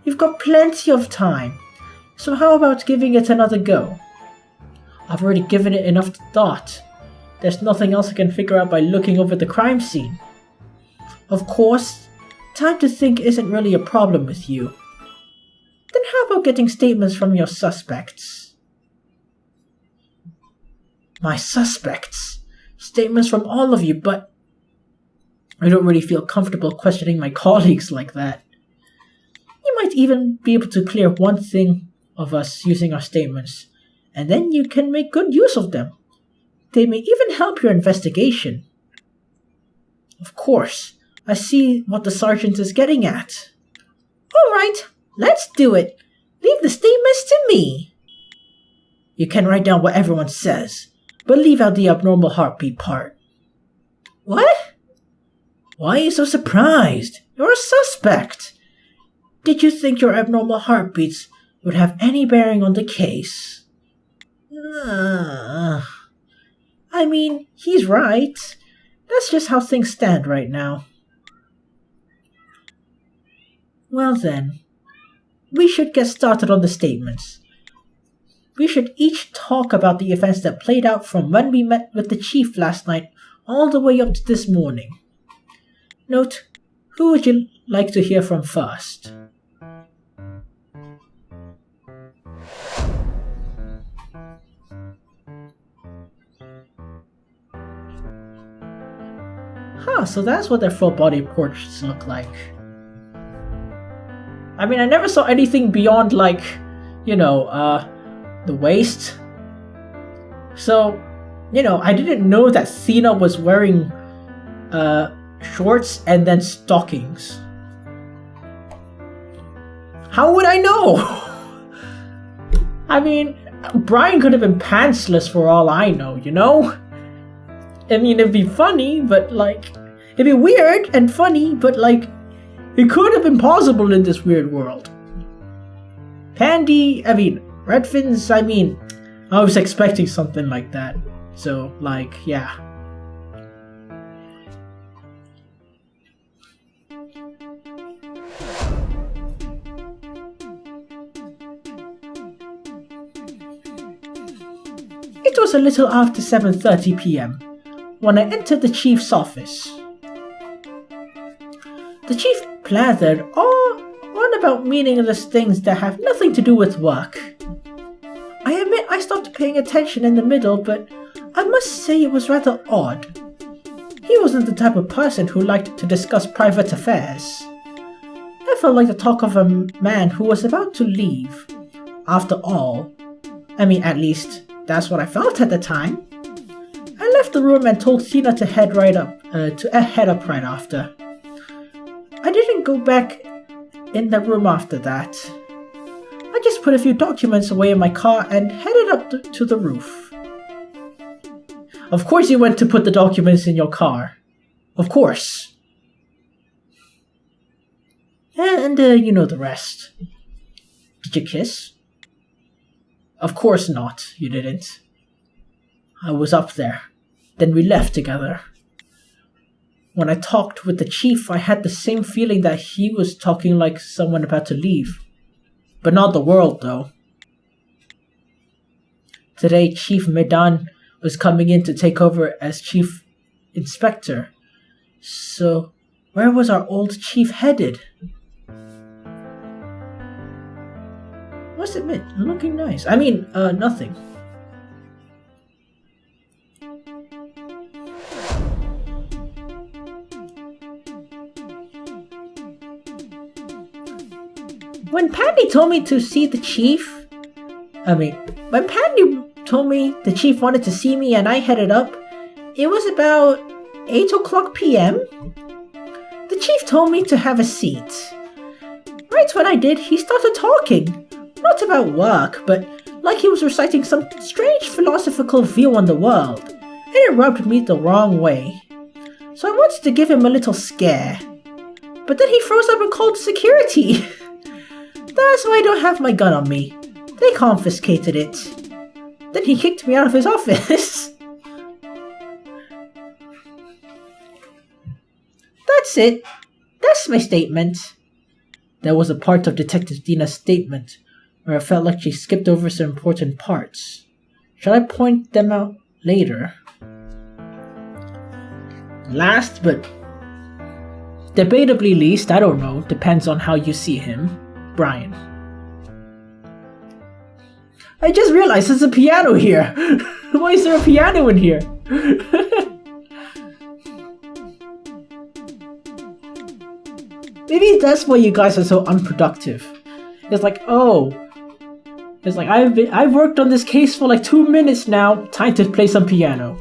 You've got plenty of time, so how about giving it another go? I've already given it enough thought. There's nothing else I can figure out by looking over the crime scene. Of course, time to think isn't really a problem with you. Then how about getting statements from your suspects? My suspects? Statements from all of you, but I don't really feel comfortable questioning my colleagues like that. You might even be able to clear one thing of us using our statements, and then you can make good use of them. They may even help your investigation. Of course, I see what the sergeant is getting at. Alright, let's do it. Leave the statements to me. You can write down what everyone says, but leave out the abnormal heartbeat part. What? Why are you so surprised? You're a suspect. Did you think your abnormal heartbeats would have any bearing on the case? I mean, he's right. That's just how things stand right now. Well then, we should get started on the statements. We should each talk about the events that played out from when we met with the chief last night all the way up to this morning. Note, who would you like to hear from first? So that's what their full body portraits look like. I mean, I never saw anything beyond, like, the waist. So, I didn't know that Thena was wearing shorts and then stockings. How would I know? I mean, Brian could have been pantsless for all I know, I mean, it'd be funny, but it'd be weird and funny, but it could have been possible in this weird world. Redfins, I was expecting something like that. So, yeah. It was a little after 7:30 p.m. when I entered the chief's office. The chief blathered on about meaningless things that have nothing to do with work. I admit I stopped paying attention in the middle, but I must say it was rather odd. He wasn't the type of person who liked to discuss private affairs. I felt like the talk of a man who was about to leave. After all, at least that's what I felt at the time. I left the room and told Thena to head up right after. I didn't go back in the room after that. I just put a few documents away in my car and headed up to the roof. Of course you went to put the documents in your car. Of course. And you know the rest. Did you kiss? Of course not, you didn't. I was up there. Then we left together. When I talked with the chief, I had the same feeling that he was talking like someone about to leave. But not the world, though. Today, Chief Medan was coming in to take over as Chief Inspector. So, where was our old chief headed? Must admit, looking nice. Nothing. When Patty told me to see the chief, when Patty told me the chief wanted to see me and I headed up, it was about 8 o'clock p.m. The chief told me to have a seat. Right when I did, he started talking. Not about work, but like he was reciting some strange philosophical view on the world, and it rubbed me the wrong way. So I wanted to give him a little scare. But then he froze up and called security. That's why I don't have my gun on me. They confiscated it. Then he kicked me out of his office. That's it. That's my statement. There was a part of Detective Dina's statement where I felt like she skipped over some important parts. Shall I point them out later? Last but debatably least, I don't know, depends on how you see him, Brian. I just realized there's a piano here. Why is there a piano in here? Maybe that's why you guys are so unproductive. It's like, I've worked on this case for 2 minutes now. Time to play some piano.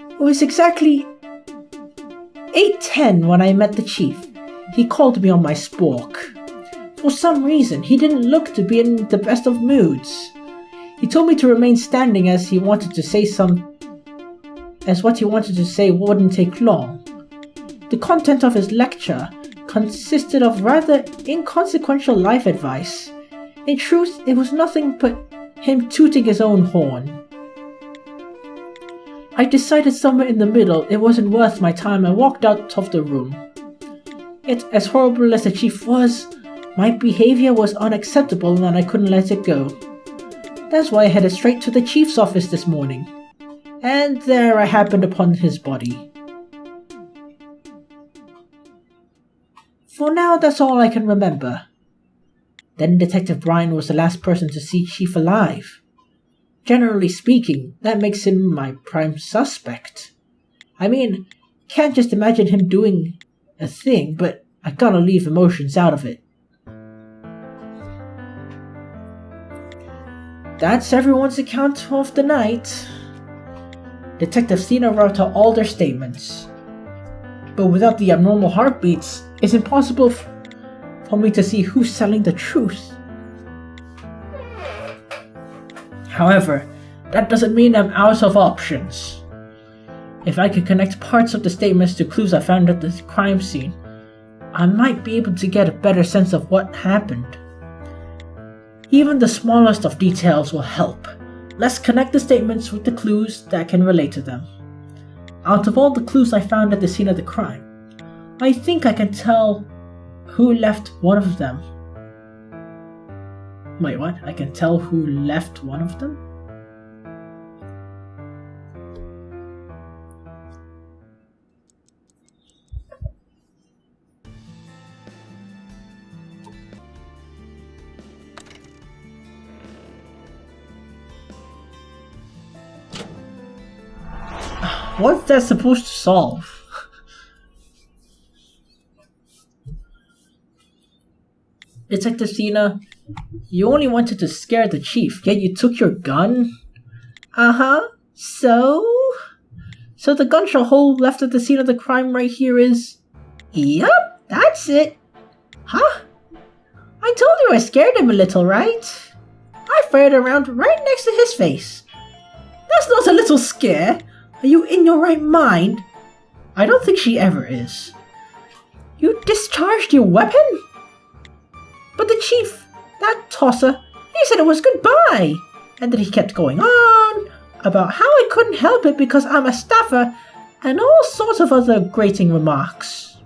It was exactly 8:10 when I met the chief. He called me on my spork. For some reason, he didn't look to be in the best of moods. He told me to remain standing as what he wanted to say wouldn't take long. The content of his lecture consisted of rather inconsequential life advice. In truth, it was nothing but him tooting his own horn. I decided somewhere in the middle it wasn't worth my time and walked out of the room. As horrible as the chief was, my behavior was unacceptable and I couldn't let it go. That's why I headed straight to the chief's office this morning. And there I happened upon his body. For now, that's all I can remember. Then Detective Brian was the last person to see Chief alive. Generally speaking, that makes him my prime suspect. I mean, can't just imagine him doing a thing, but I gotta leave emotions out of it. That's everyone's account of the night. Detective Stina wrote out all their statements. But without the abnormal heartbeats, it's impossible for me to see who's telling the truth. However, that doesn't mean I'm out of options. If I could connect parts of the statements to clues I found at the crime scene, I might be able to get a better sense of what happened. Even the smallest of details will help. Let's connect the statements with the clues that can relate to them. Out of all the clues I found at the scene of the crime, I think I can tell who left one of them. Wait, what? I can tell who left one of them? What's that supposed to solve? Detective Sina, you only wanted to scare the chief, yet you took your gun? Uh-huh. So the gunshot hole left at the scene of the crime right here is... Yup, that's it. Huh? I told you I scared him a little, right? I fired around right next to his face. That's not a little scare. Are you in your right mind? I don't think she ever is. You discharged your weapon? But the chief, that tosser, he said it was goodbye. And then he kept going on about how I couldn't help it because I'm a staffer and all sorts of other grating remarks.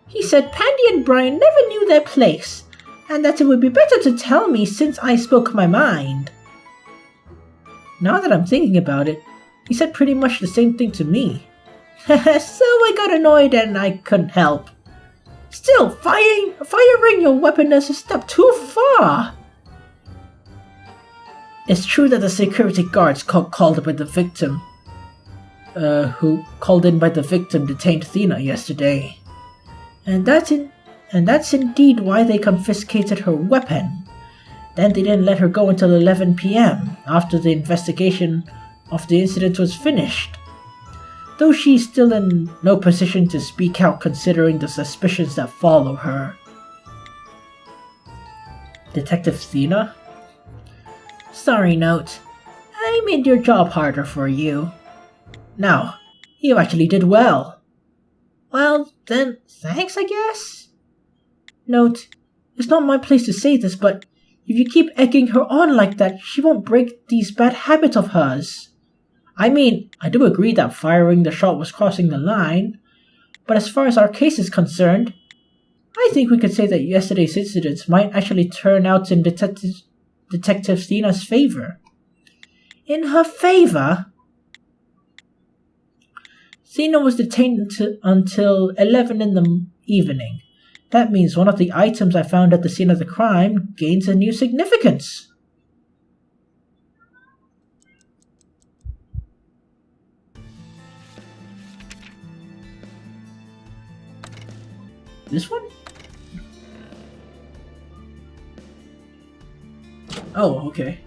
He said Pandy and Brian never knew their place and that it would be better to tell me since I spoke my mind. Now that I'm thinking about it, he said pretty much the same thing to me. So I got annoyed and I couldn't help. Still, firing your weapon is a step too far. It's true that the security guards called by the victim, who called in by the victim detained Thena yesterday. And that's indeed why they confiscated her weapon. Then they didn't let her go until 11 p.m. after the investigation of the incident was finished. Though she's still in no position to speak out considering the suspicions that follow her. Detective Thena? Sorry, Note. I made your job harder for you. Now, you actually did well. Well, then, thanks, I guess? Note, it's not my place to say this, but if you keep egging her on like that, she won't break these bad habits of hers. I mean, I do agree that firing the shot was crossing the line, but as far as our case is concerned, I think we could say that yesterday's incidents might actually turn out in Detective Stina's favor. In her favor? Stina was detained until 11 in the evening. That means one of the items I found at the scene of the crime gains a new significance. This one? Oh, okay.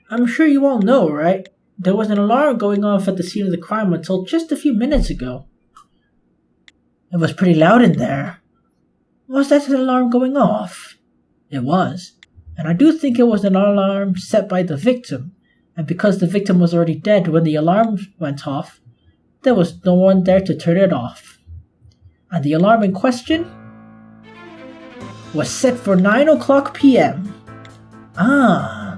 I'm sure you all know, right? There was an alarm going off at the scene of the crime until just a few minutes ago. It was pretty loud in there. Was that an alarm going off? It was. And I do think it was an alarm set by the victim. And because the victim was already dead when the alarm went off, there was no one there to turn it off. And the alarm in question was set for 9 o'clock p.m. Ah.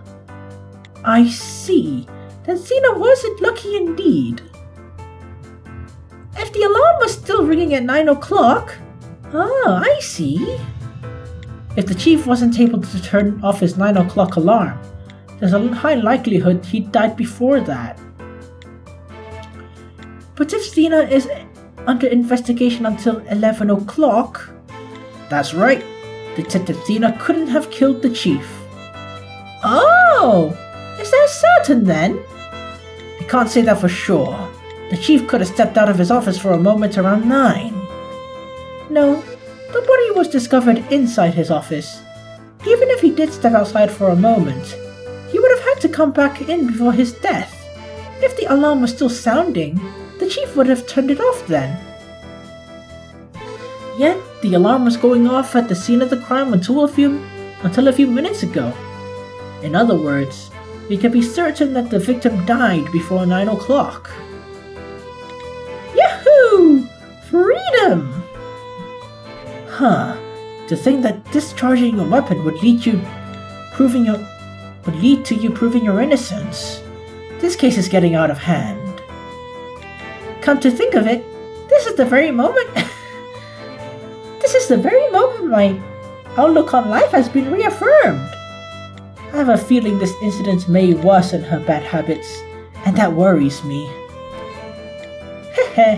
I see. Then Xena wasn't lucky indeed. If the alarm was still ringing at 9 o'clock... Ah, I see. If the chief wasn't able to turn off his 9 o'clock alarm, there's a high likelihood he died before that. But if Xena is under investigation until 11 o'clock... That's right. Detective Xena couldn't have killed the chief. Oh! Is that certain then? I can't say that for sure. The chief could have stepped out of his office for a moment around 9. No, the body was discovered inside his office. Even if he did step outside for a moment, he would have had to come back in before his death. If the alarm was still sounding, the chief would have turned it off then. Yet, the alarm was going off at the scene of the crime until a few minutes ago. In other words, we can be certain that the victim died before 9 o'clock. Yahoo! Freedom! Huh. To think that discharging a weapon would lead to you proving your innocence. This case is getting out of hand. Come to think of it, this is the very moment my outlook on life has been reaffirmed. I have a feeling this incident may worsen her bad habits, and that worries me. Heh.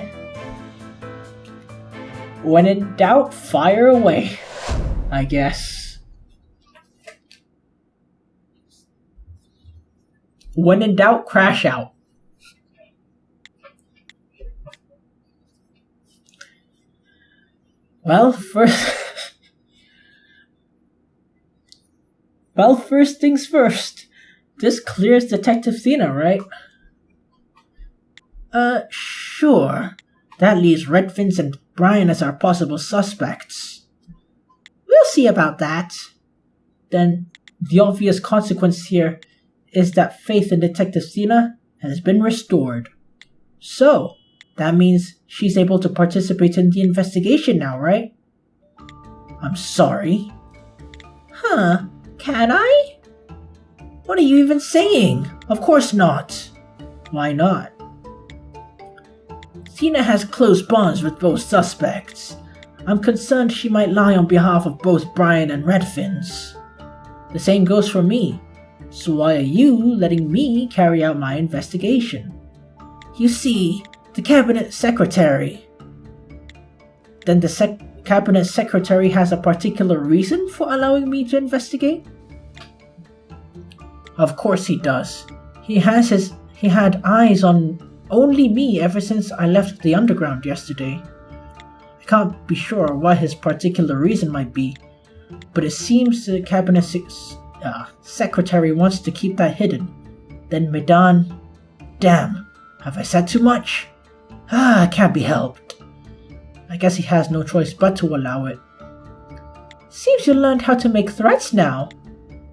When in doubt, fire away, I guess. When in doubt, crash out. Well, first things first. This clears Detective Xena, right? Sure. That leaves Redfins and Brian as our possible suspects. We'll see about that. Then, the obvious consequence here is that faith in Detective Xena has been restored. So, that means she's able to participate in the investigation now, right? I'm sorry. Huh, can I? What are you even saying? Of course not. Why not? Xena has close bonds with both suspects. I'm concerned she might lie on behalf of both Brian and Redfins. The same goes for me. So why are you letting me carry out my investigation? You see, the cabinet secretary. Then the cabinet secretary has a particular reason for allowing me to investigate? Of course he does. He had eyes on only me ever since I left the underground yesterday. I can't be sure what his particular reason might be, but it seems the cabinet secretary wants to keep that hidden. Then Medan... Damn, have I said too much? Can't be helped. I guess he has no choice but to allow it. Seems you learned how to make threats now.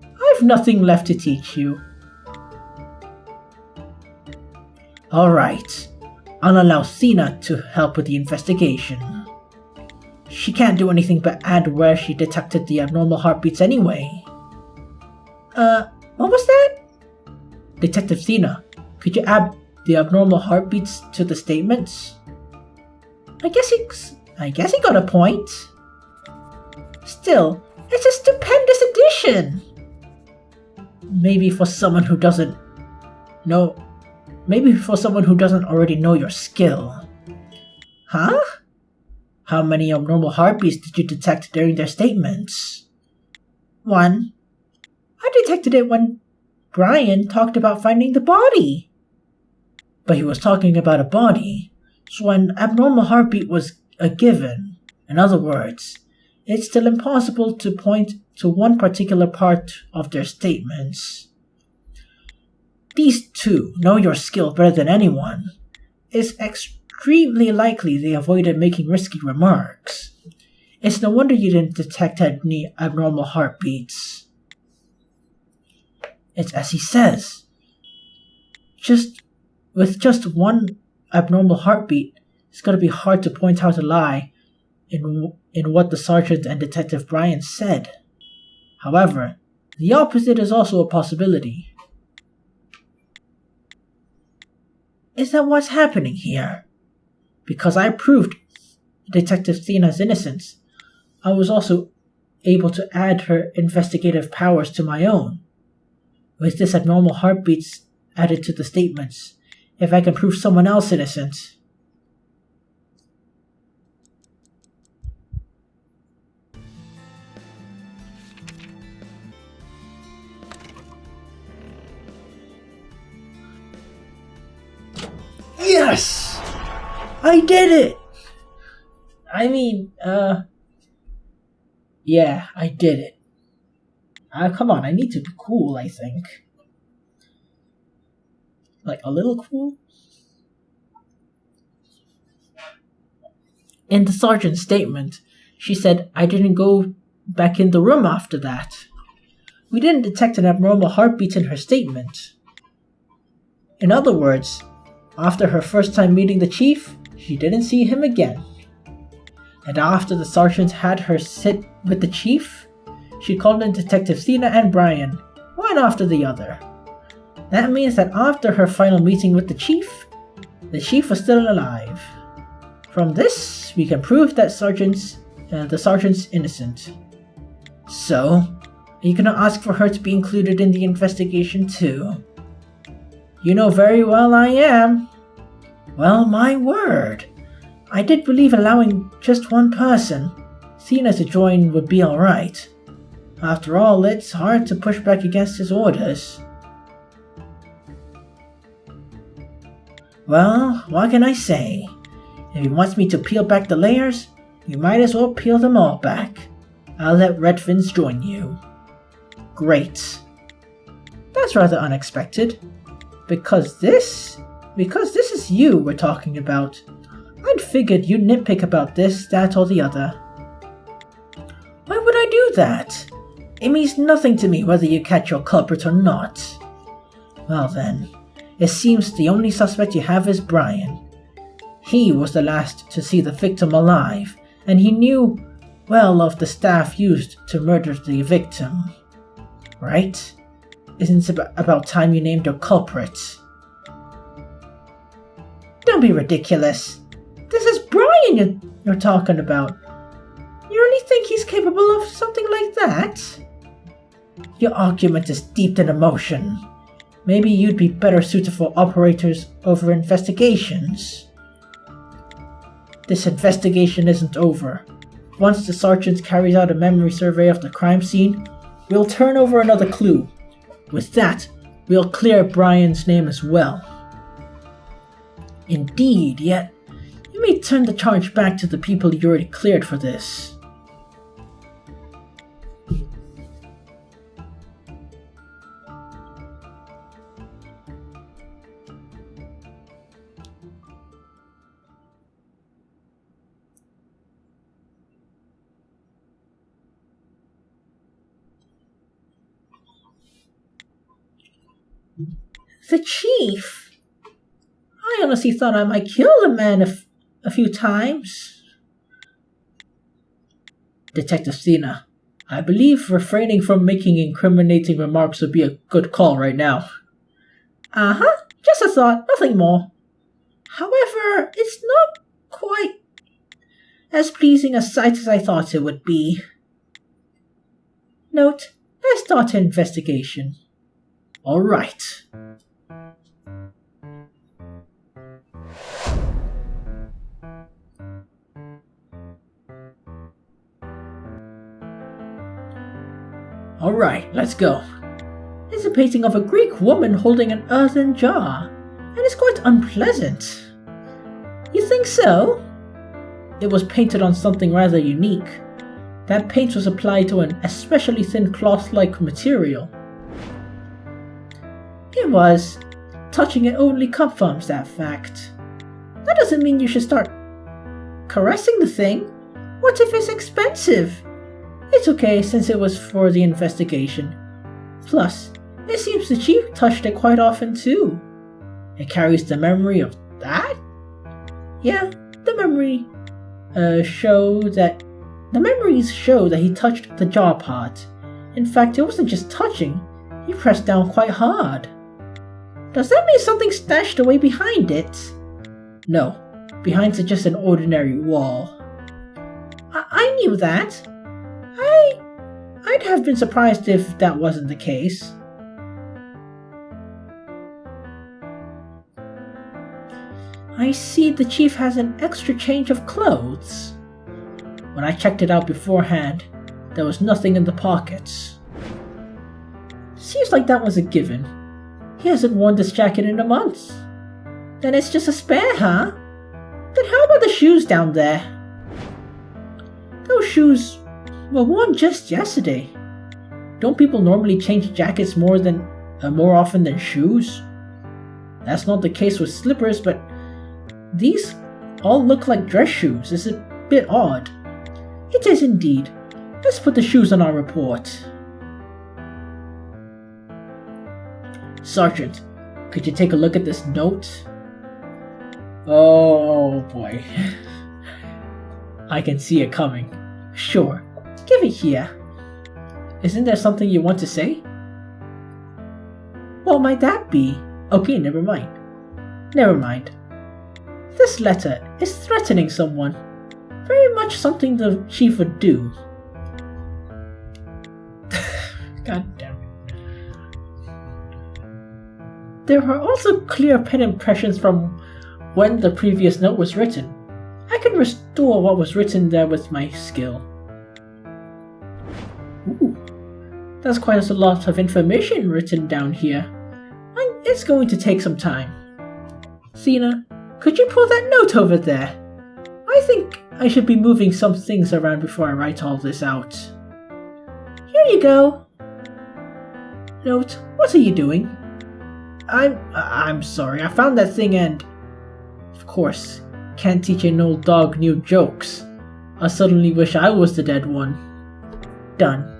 I've nothing left to teach you. Alright, I'll allow Xena to help with the investigation. She can't do anything but add where she detected the abnormal heartbeats anyway. What was that? Detective Xena, could you add the abnormal heartbeats to the statements? I guess he got a point. Still, it's a stupendous addition! Maybe for someone who doesn't already know your skill. Huh? How many abnormal heartbeats did you detect during their statements? 1. I detected it when Brian talked about finding the body. But he was talking about a body, so an abnormal heartbeat was a given. In other words, it's still impossible to point to one particular part of their statements. These two know your skill better than anyone. It's extremely likely they avoided making risky remarks. It's no wonder you didn't detect any abnormal heartbeats. It's as he says. With just one abnormal heartbeat, it's going to be hard to point out a lie in what the sergeant and Detective Brian said. However, the opposite is also a possibility. is that what's happening here? Because I proved Detective Thena's innocence, I was also able to add her investigative powers to my own. With this abnormal heartbeats added to the statements, if I can prove someone else innocent. Yes! I did it! Yeah, I did it. Come on, I need to be cool, I think. Like, a little cool? In the sergeant's statement, she said I didn't go back in the room after that. We didn't detect an abnormal heartbeat in her statement. In other words, after her first time meeting the chief, she didn't see him again. And after the sergeant had her sit with the chief, she called in Detective Thena and Brian, one after the other. That means that after her final meeting with the chief was still alive. From this, we can prove that the sergeant's innocent. So, are you gonna ask for her to be included in the investigation too? You know very well I am. Well, my word. I did believe allowing just one person, Thena, to join would be alright. After all, it's hard to push back against his orders. Well, what can I say? If he wants me to peel back the layers, you might as well peel them all back. I'll let Red Fins join you. Great. That's rather unexpected. Because this is you we're talking about. I'd figured you'd nitpick about this, that, or the other. Why would I do that? It means nothing to me whether you catch your culprit or not. Well then, it seems the only suspect you have is Brian. He was the last to see the victim alive, and he knew well of the staff used to murder the victim. Right? Isn't it about time you named your culprit? Don't be ridiculous. This is Brian you're talking about. You really think he's capable of something like that? Your argument is steeped in emotion. Maybe you'd be better suited for operators over investigations. This investigation isn't over. Once the sergeant carries out a memory survey of the crime scene, we'll turn over another clue. With that, we'll clear Brian's name as well. Indeed, yet you may turn the charge back to the people you already cleared for this. The chief? I honestly thought I might kill the man a few times. Detective Thena, I believe refraining from making incriminating remarks would be a good call right now. Uh-huh, just a thought, nothing more. However, it's not quite as pleasing a sight as I thought it would be. Note, let's start an investigation. All right. Alright, let's go. It's a painting of a Greek woman holding an earthen jar, and it's quite unpleasant. You think so? It was painted on something rather unique. That paint was applied to an especially thin cloth-like material. It was. Touching it only confirms that fact. That doesn't mean you should start caressing the thing. What if it's expensive? It's okay since it was for the investigation. Plus, it seems the chief touched it quite often too. It carries the memory of that? Yeah, the memories show that he touched the jar part. In fact, it wasn't just touching, he pressed down quite hard. Does that mean something's stashed away behind it? No, behind it's just an ordinary wall. I knew that. I'd have been surprised if that wasn't the case. I see the chief has an extra change of clothes. When I checked it out beforehand, there was nothing in the pockets. Seems like that was a given. He hasn't worn this jacket in a month. Then it's just a spare, huh? Then how about the shoes down there? Those shoes were worn just yesterday. Don't people normally change jackets more often than shoes? That's not the case with slippers, but these all look like dress shoes. It's a bit odd. It is indeed. Let's put the shoes on our report. Sergeant, could you take a look at this note? Oh boy. I can see it coming. Sure, give it here. Isn't there something you want to say? What might that be? Okay, never mind. Never mind. This letter is threatening someone. Very much something the chief would do. God damn it. There are also clear pen impressions from when the previous note was written. I can restore what was written there with my skill. Ooh, that's quite a lot of information written down here. It's going to take some time. Sina, could you pull that note over there? I think I should be moving some things around before I write all this out. Here you go. Note, what are you doing? I'm sorry, I found that thing and... Of course, can't teach an old dog new jokes. I suddenly wish I was the dead one. Done.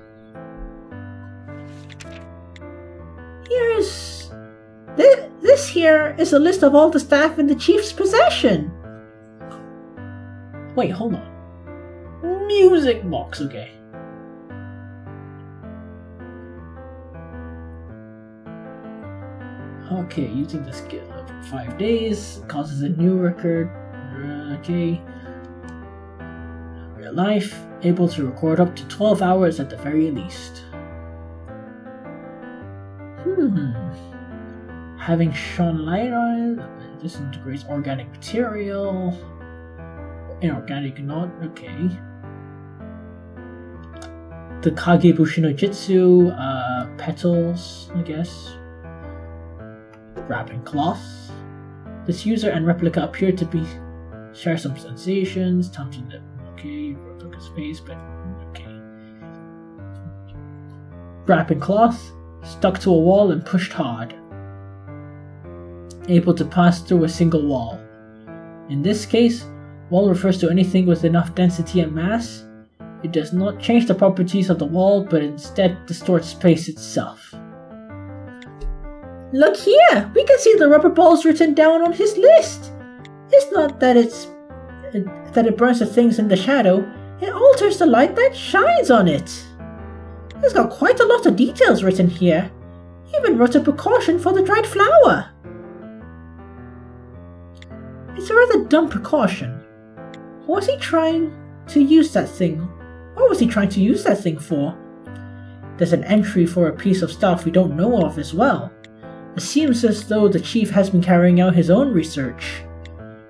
This here is a list of all the staff in the chief's possession. Wait, hold on. Music box, okay. Okay, using the skill of 5 days causes a new record. Okay. Real life, able to record up to 12 hours at the very least. Having shone light on it, disintegrates organic material. Inorganic not, okay. The Kagebushi no Jitsu, petals, I guess. Wrapping cloth. This user and replica appear to share some sensations. Time to live. Okay, took a space, but okay. Wrapping cloth, stuck to a wall and pushed hard. Able to pass through a single wall. In this case, wall refers to anything with enough density and mass. It does not change the properties of the wall, but instead distorts space itself. Look here! We can see the rubber balls written down on his list! It's not that it burns the things in the shadow, it alters the light that shines on it. It's got quite a lot of details written here. He even wrote a precaution for the dried flower. It's a rather dumb precaution. Was he trying to use that thing? What was he trying to use that thing for? There's an entry for a piece of stuff we don't know of as well. It seems as though the chief has been carrying out his own research.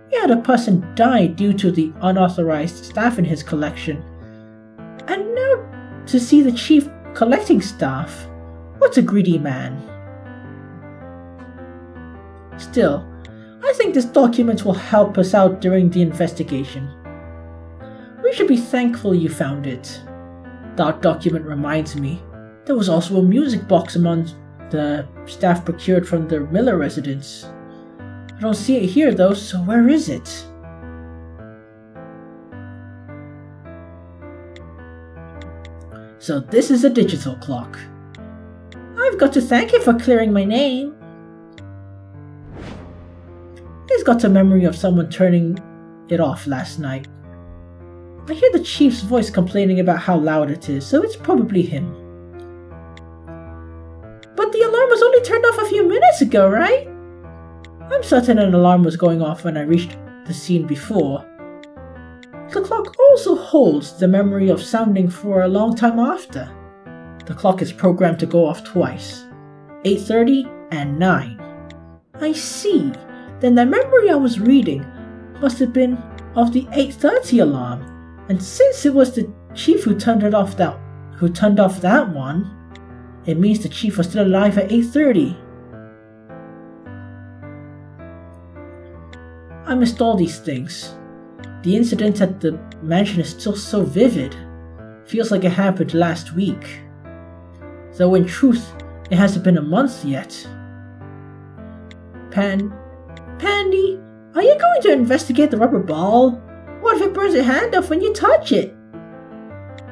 He had a person die due to the unauthorized staff in his collection. And now to see the chief collecting staff. What a greedy man. Still, I think this document will help us out during the investigation. We should be thankful you found it. That document reminds me, there was also a music box among the staff procured from the Miller residence. I don't see it here though, so where is it? So this is a digital clock. I've got to thank you for clearing my name. He's got a memory of someone turning it off last night. I hear the chief's voice complaining about how loud it is, so it's probably him. But the alarm was only turned off a few minutes ago, right? I'm certain an alarm was going off when I reached the scene before. The clock also holds the memory of sounding for a long time after. The clock is programmed to go off twice, 8:30 and 9. I see. Then the memory I was reading must have been of the 8:30 alarm, and since it was the chief who turned off that one, it means the chief was still alive at 8:30. I missed all these things. The incident at the mansion is still so vivid. Feels like it happened last week. Though in truth, it hasn't been a month yet. Pandy, are you going to investigate the rubber ball? What if it burns your hand off when you touch it?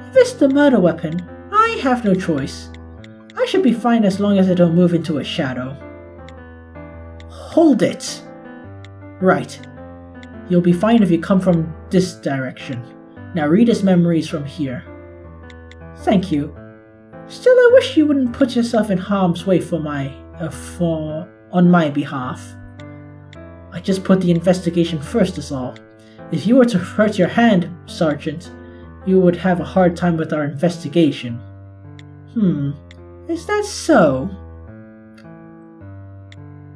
If it's the murder weapon, I have no choice. I should be fine as long as I don't move into a shadow. Hold it! Right. You'll be fine if you come from this direction. Now read his memories from here. Thank you. Still, I wish you wouldn't put yourself in harm's way on my behalf. I just put the investigation first is all. If you were to hurt your hand, Sergeant, you would have a hard time with our investigation. Is that so?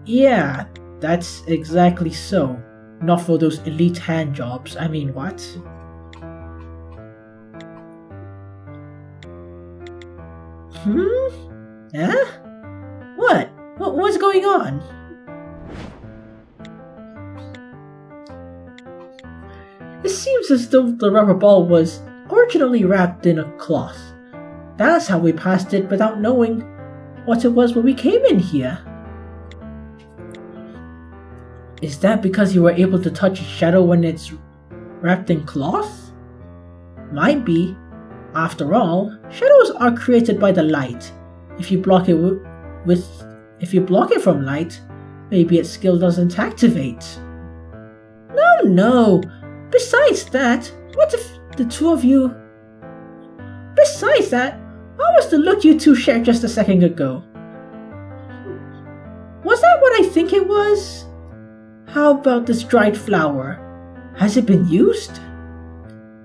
Yeah, that's exactly so. Not for those elite hand jobs. I mean, what? Huh? What's going on? It seems as though the rubber ball was originally wrapped in a cloth. That's how we passed it without knowing what it was when we came in here. Is that because you were able to touch a shadow when it's wrapped in cloth? Might be. After all, shadows are created by the light. If you block it from light, maybe its skill doesn't activate. No. Besides that, what if the two of you... Besides that, what was the look you two shared just a second ago? Was that what I think it was? How about this dried flower? Has it been used?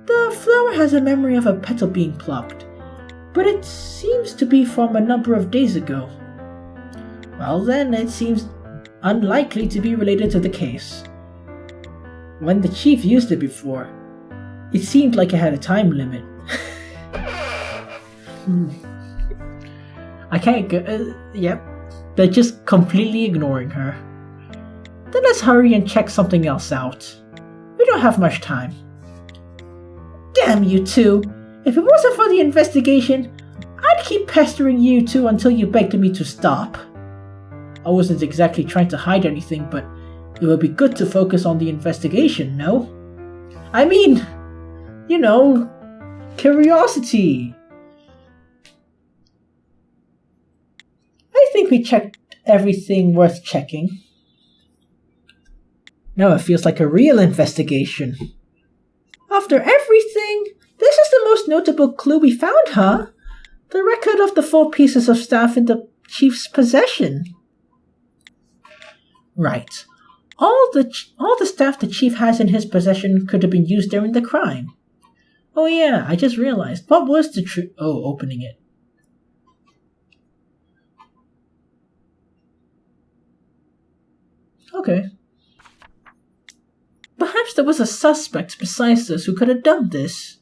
The flower has a memory of a petal being plucked, but it seems to be from a number of days ago. Well then, it seems unlikely to be related to the case. When the chief used it before, it seemed like it had a time limit. I can't go. Yep, they're just completely ignoring her. Then let's hurry and check something else out. We don't have much time. Damn you two! If it wasn't for the investigation, I'd keep pestering you two until you begged me to stop. I wasn't exactly trying to hide anything, but it would be good to focus on the investigation, no? I mean, you know, curiosity. I think we checked everything worth checking. Now it feels like a real investigation. After everything, this is the most notable clue we found, huh? The record of the 4 pieces of staff in the chief's possession. Right. All the staff the chief has in his possession could have been used during the crime. Oh yeah, I just realized. What was the opening it. Okay. Perhaps there was a suspect besides us who could have done this.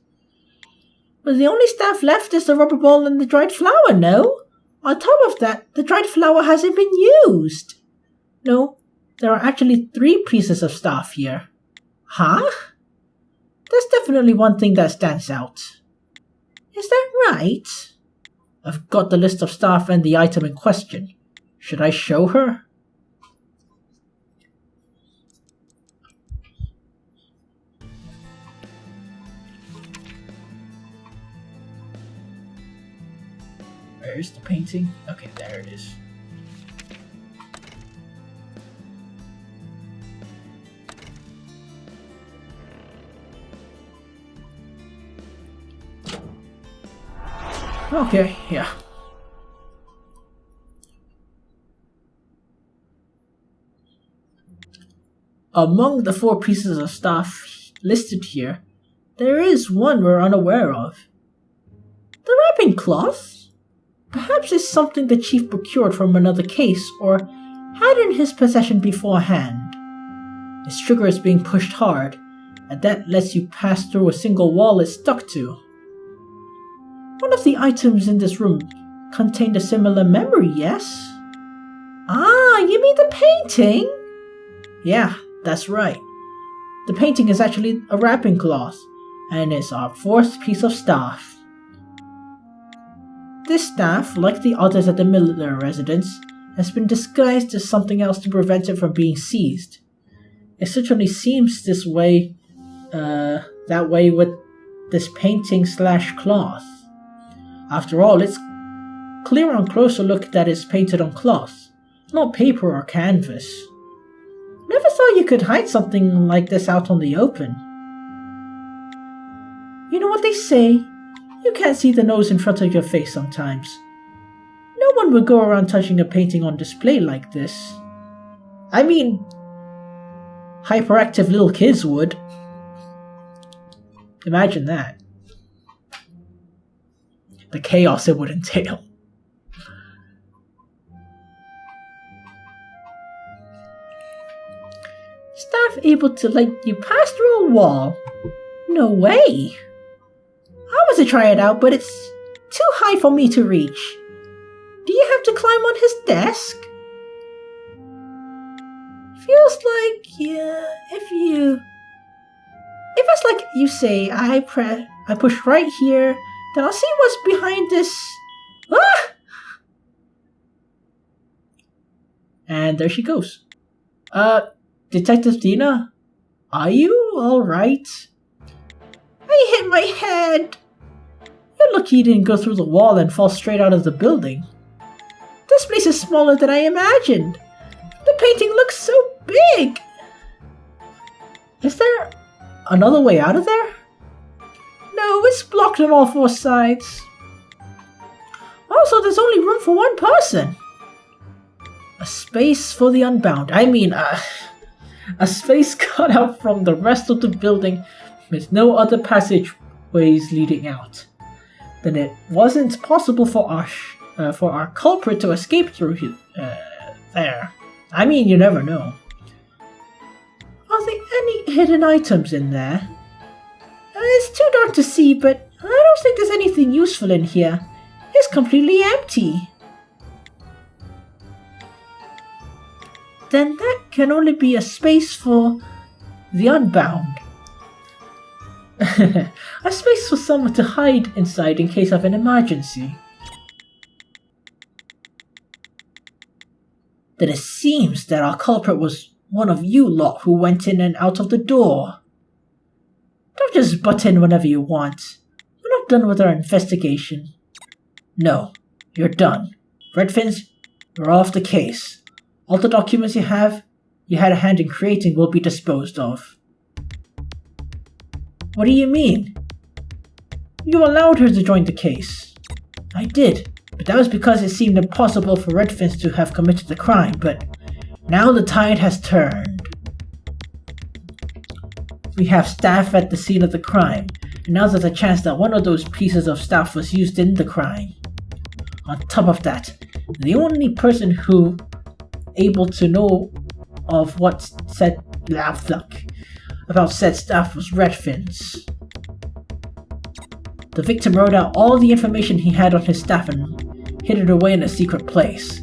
But the only staff left is the rubber ball and the dried flower, no? On top of that, the dried flower hasn't been used. No, there are actually 3 pieces of staff here. Huh? There's definitely one thing that stands out. Is that right? I've got the list of staff and the item in question. Should I show her? Where's the painting? Okay, there it is. Okay, yeah. Among the 4 pieces of staff listed here, there is one we're unaware of. The wrapping cloth? Perhaps it's something the chief procured from another case or had in his possession beforehand. Its trigger is being pushed hard, and that lets you pass through a single wall it's stuck to. One of the items in this room contained a similar memory, yes? Ah, you mean the painting? Yeah, that's right. The painting is actually a wrapping cloth, and it's our 4th piece of staff. This staff, like the others at the Miller residence, has been disguised as something else to prevent it from being seized. It certainly seems that way with this painting/cloth. After all, it's clear on closer look that it's painted on cloth, not paper or canvas. Never thought you could hide something like this out on the open. You know what they say? You can't see the nose in front of your face sometimes. No one would go around touching a painting on display like this. I mean, hyperactive little kids would. Imagine that. The chaos it would entail. Staff able to let you pass through a wall? No way! I was to try it out, but it's too high for me to reach. Do you have to climb on his desk? Feels like, if it's like you say, I push right here, then I'll see what's behind this. Ah! And there she goes. Detective Dina, are you alright? I hit my head. You're lucky you didn't go through the wall and fall straight out of the building. This place is smaller than I imagined. The painting looks so big. Is there another way out of there? No, it's blocked on all 4 sides. Also, there's only room for 1 person. A space for the unbound. I mean, a space cut out from the rest of the building with no other passageways leading out. Then it wasn't possible for our culprit to escape through there. I mean, you never know. Are there any hidden items in there? It's too dark to see, but I don't think there's anything useful in here. It's completely empty. Then that can only be a space for the unbound. A space for someone to hide inside in case of an emergency. Then it seems that our culprit was one of you lot who went in and out of the door. Don't just butt in whenever you want. We're not done with our investigation. No, you're done. Redfins, you're off the case. All the documents you had a hand in creating will be disposed of. What do you mean? You allowed her to join the case. I did, but that was because it seemed impossible for Redfins to have committed the crime, but now the tide has turned. We have staff at the scene of the crime, and now there's a chance that one of those pieces of staff was used in the crime. On top of that, the only person who able to know of what said about said staff was Redfins. The victim wrote out all the information he had on his staff and hid it away in a secret place.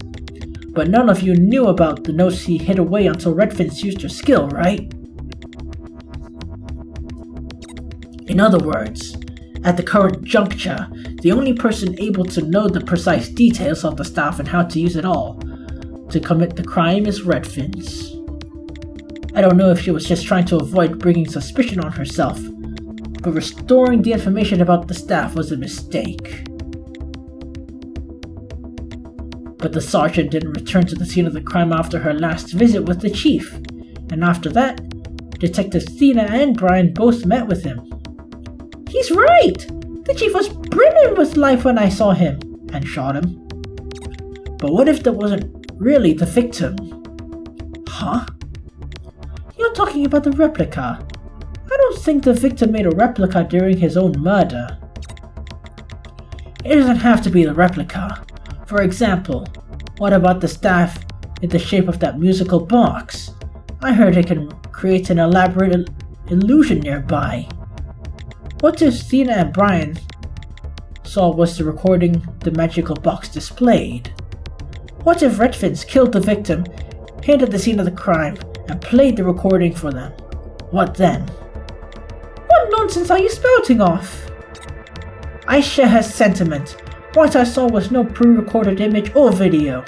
But none of you knew about the notes he hid away until Redfins used her skill, right? In other words, at the current juncture, the only person able to know the precise details of the staff and how to use it all to commit the crime is Redfins. I don't know if she was just trying to avoid bringing suspicion on herself, but restoring the information about the staff was a mistake. But the sergeant didn't return to the scene of the crime after her last visit with the chief, and after that, Detectives Thena and Brian both met with him. He's right! The chief was brimming with life when I saw him, and shot him. But what if that wasn't really the victim? Huh? You're You're talking about the replica. I don't think the victim made a replica during his own murder. It doesn't have to be the replica. For example, what about the staff in the shape of that musical box? I heard it can create an elaborate illusion nearby. What if Zena and Brian saw was the recording the magical box displayed? What if Redfins killed the victim, hid at the scene of the crime, and played the recording for them? What then? What nonsense are you spouting off? I share her sentiment. What I saw was no pre-recorded image or video.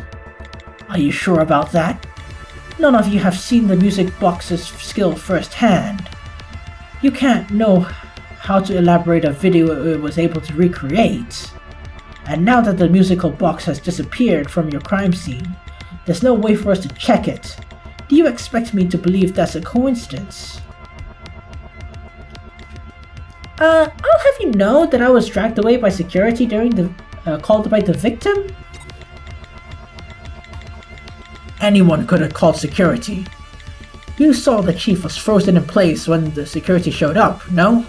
Are you sure about that? None of you have seen the music box's skill firsthand. You can't know how to elaborate a video it was able to recreate. And now that the musical box has disappeared from your crime scene, there's no way for us to check it. Do you expect me to believe that's a coincidence? I'll have you know that I was dragged away by security during the called by the victim? Anyone could have called security. You saw the chief was frozen in place when the security showed up, no?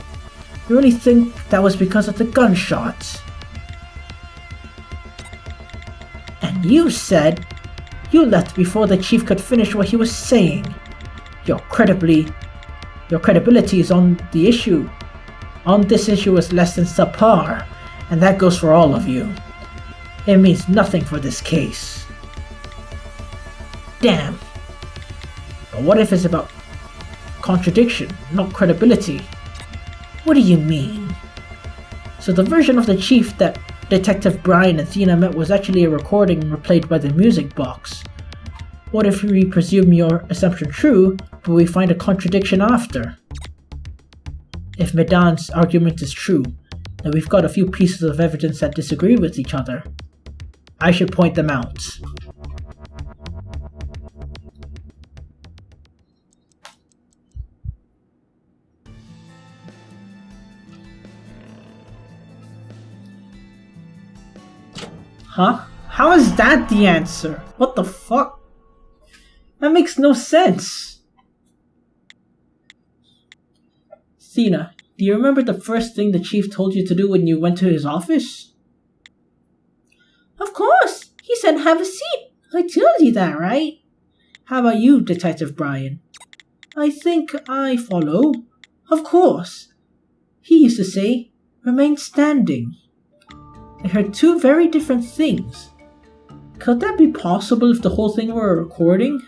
You really think that was because of the gunshots? And you said you left before the chief could finish what he was saying. Your credibility is on this issue is less than subpar, and that goes for all of you. It means nothing for this case. Damn. But what if it's about contradiction, not credibility? What do you mean? So the version of the chief that Detective Brian and Zena met was actually a recording replayed by the music box. What if we presume your assumption true, but we find a contradiction after? If Medan's argument is true, then we've got a few pieces of evidence that disagree with each other. I should point them out. Huh? How is that the answer? What the fuck? That makes no sense. Zena, do you remember the first thing the chief told you to do when you went to his office? Of course! He said have a seat. I told you that, right? How about you, Detective Brian? I think I follow. Of course. He used to say, remain standing. I heard two very different things. Could that be possible if the whole thing were a recording?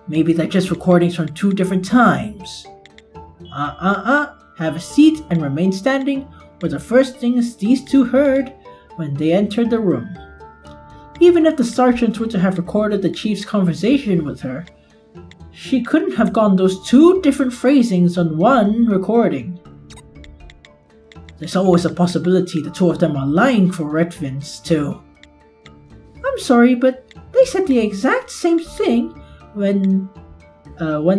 Maybe they're just recordings from two different times. Have a seat and remain standing were the first things these two heard when they entered the room. Even if the sergeant were to have recorded the chief's conversation with her, she couldn't have gotten those two different phrasings on one recording. There's always a possibility the two of them are lying for Redfins too. I'm sorry, but they said the exact same thing when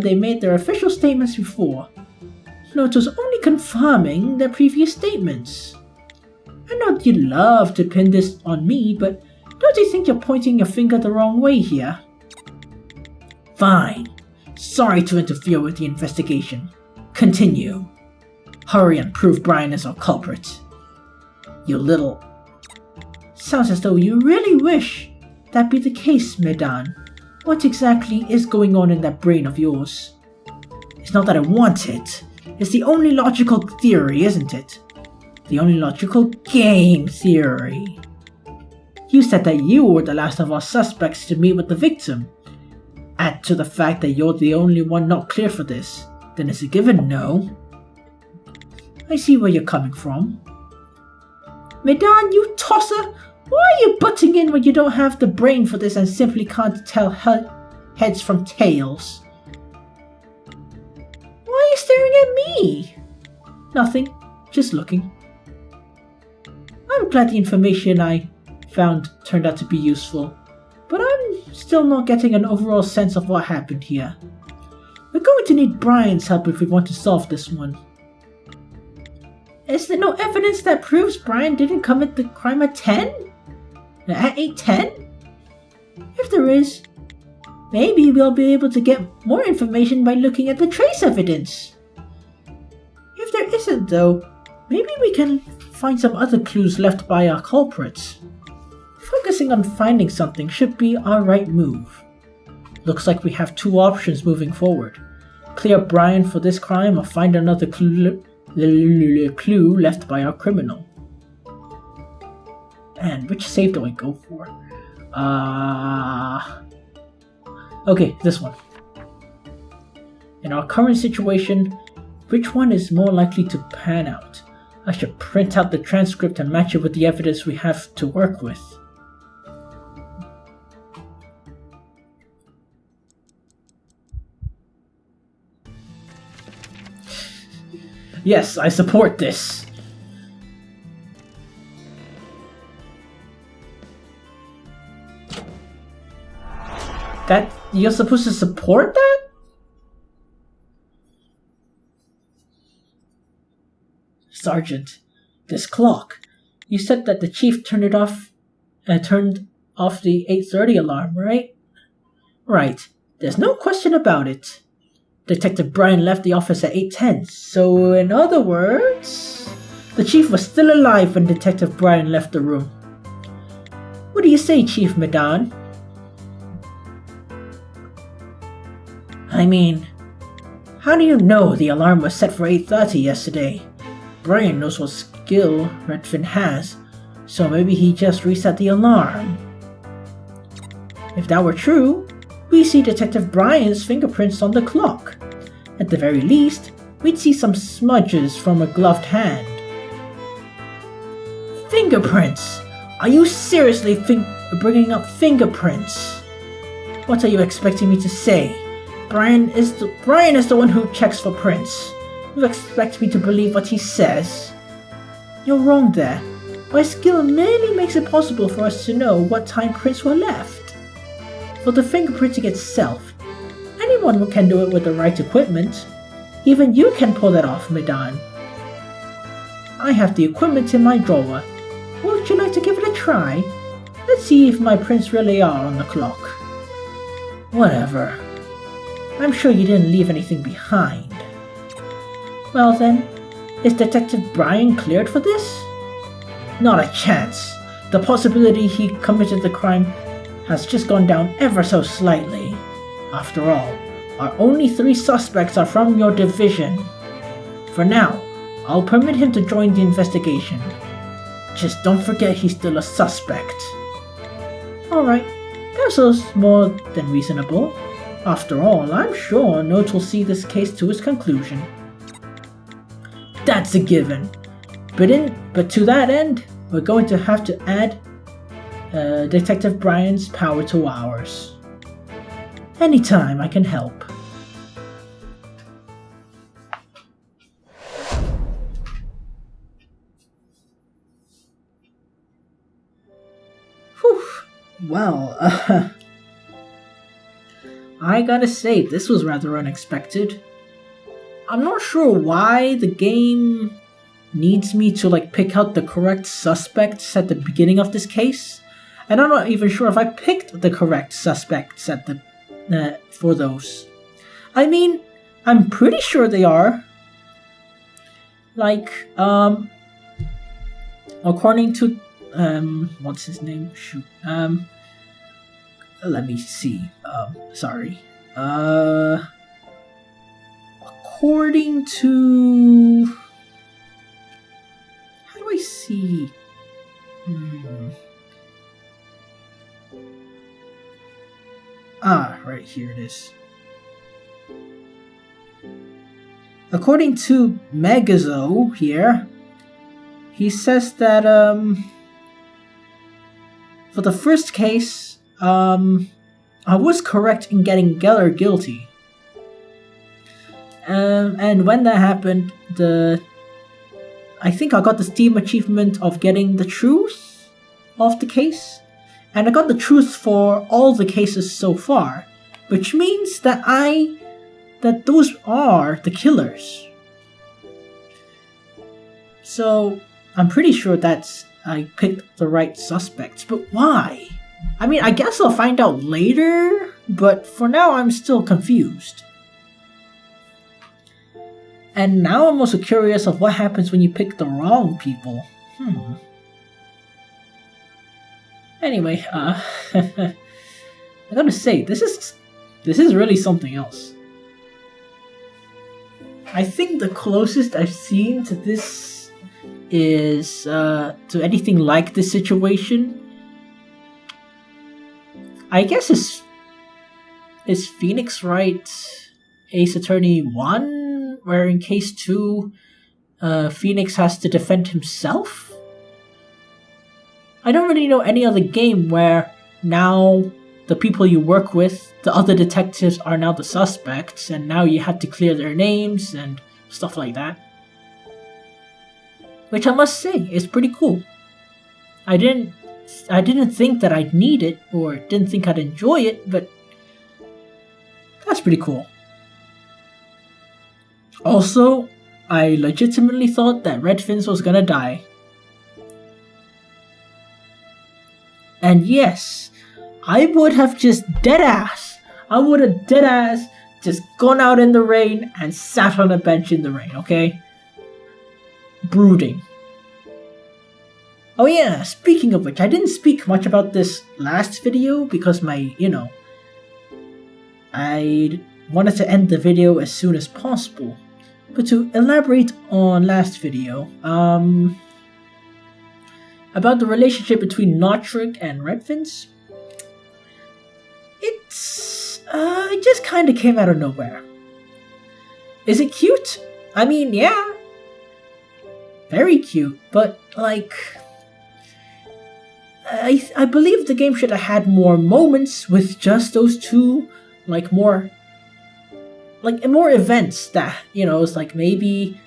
they made their official statements before. No, it was only confirming their previous statements. I know you'd love to pin this on me, but don't you think you're pointing your finger the wrong way here? Fine. Sorry to interfere with the investigation. Continue. Hurry and prove Brian is our culprit. You little... Sounds as though you really wish that be the case, Medan. What exactly is going on in that brain of yours? It's not that I want it. It's the only logical theory, isn't it? The only logical game theory. You said that you were the last of our suspects to meet with the victim. Add to the fact that you're the only one not clear for this, then it's a given no. I see where you're coming from. Medan, you tosser! Why are you butting in when you don't have the brain for this and simply can't tell heads from tails? Why are you staring at me? Nothing, just looking. I'm glad the information I found turned out to be useful, but I'm still not getting an overall sense of what happened here. We're going to need Brian's help if we want to solve this one. Is there no evidence that proves Brian didn't commit the crime at 10? At 8:10? If there is, Maybe we'll be able to get more information by looking at the trace evidence. If there isn't though, maybe we can find some other clues left by our culprits. Focusing on finding something should be our right move. Looks like we have two options moving forward. Clear Brian for this crime or find another clue left by our criminal. And which save do I go for? Okay, this one. In our current situation, which one is more likely to pan out? I should print out the transcript and match it with the evidence we have to work with. Yes, I support this. That you're supposed to support that? Sergeant, this clock. You said that the chief turned off the 8:30 alarm, right? Right. There's no question about it. Detective Brian left the office at 8:10, so in other words, the chief was still alive when Detective Brian left the room. What do you say, Chief Medan? I mean, how do you know the alarm was set for 8:30 yesterday? Brian knows what skill Redfin has, so maybe he just reset the alarm. If that were true, we see Detective Brian's fingerprints on the clock. At the very least, we'd see some smudges from a gloved hand. Fingerprints? Are you seriously bringing up fingerprints? What are you expecting me to say? Brian is the one who checks for prints. You expect me to believe what he says? You're wrong there. My skill merely makes it possible for us to know what time prints were left. For the fingerprinting itself, anyone can do it with the right equipment. Even you can pull that off, Medan. I have the equipment in my drawer. Would you like to give it a try? Let's see if my prints really are on the clock. Whatever. I'm sure you didn't leave anything behind. Well then, is Detective Brian cleared for this? Not a chance. The possibility he committed the crime has just gone down ever so slightly. After all, our only 3 suspects are from your division. For now, I'll permit him to join the investigation. Just don't forget he's still a suspect. Alright, that sounds more than reasonable. After all, I'm sure Note will see this case to its conclusion. That's a given. But to that end, we're going to have to add Detective Brian's power to ours. Anytime I can help. Whew. Well, I gotta say, this was rather unexpected. I'm not sure why the game needs me to pick out the correct suspects at the beginning of this case. And I'm not even sure if I picked the correct suspects at the for those. I mean, I'm pretty sure they are. According to what's his name? Shoot. Let me see. Sorry. According to... How do I see? Right here it is. According to Megazo here, he says that for the first case, I was correct in getting Geller guilty. And when that happened, I think I got the Steam achievement of getting the truth of the case. And I got the truth for all the cases so far, which means that those are the killers. So I'm pretty sure I picked the right suspects, but why? I mean, I guess I'll find out later, but for now I'm still confused. And now I'm also curious of what happens when you pick the wrong people. Anyway, I gotta say, this is really something else. I think the closest I've seen to this is to anything like this situation. I guess is Phoenix Wright Ace Attorney 1, where in case 2, Phoenix has to defend himself? I don't really know any other game where now the people you work with, the other detectives, are now the suspects, and now you have to clear their names and stuff like that. Which I must say is pretty cool. I didn't think that I'd need it, or didn't think I'd enjoy it, but that's pretty cool. Also, I legitimately thought that Red Fins was gonna die. And yes, I would have just deadass just gone out in the rain and sat on a bench in the rain, okay? Brooding. Oh yeah, speaking of which, I didn't speak much about this last video because I wanted to end the video as soon as possible. But to elaborate on last video, about the relationship between Notrick and Redfins, it just kinda came out of nowhere. Is it cute? I mean, yeah. Very cute, but like, I believe the game should have had more moments with just those two, more events that, it's like maybe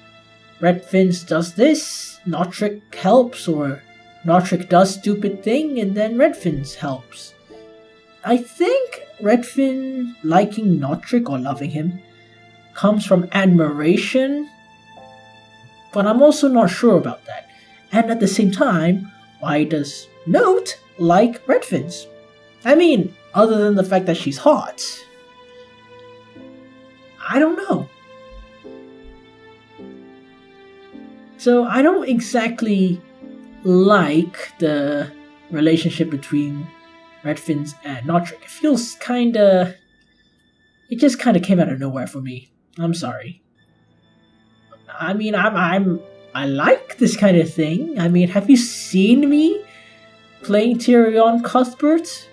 Redfins does this, Notrick helps, or Notrick does stupid thing and then Redfins helps. I think Redfin liking Notrick or loving him comes from admiration, but I'm also not sure about that. And at the same time, why does Note like Redfins? I mean, other than the fact that she's hot. I don't know. So I don't exactly like the relationship between Redfins and Notrick. It feels it just kinda came out of nowhere for me. I'm sorry. I mean, I like this kind of thing. I mean, have you seen me playing Tyrion Cuthbert?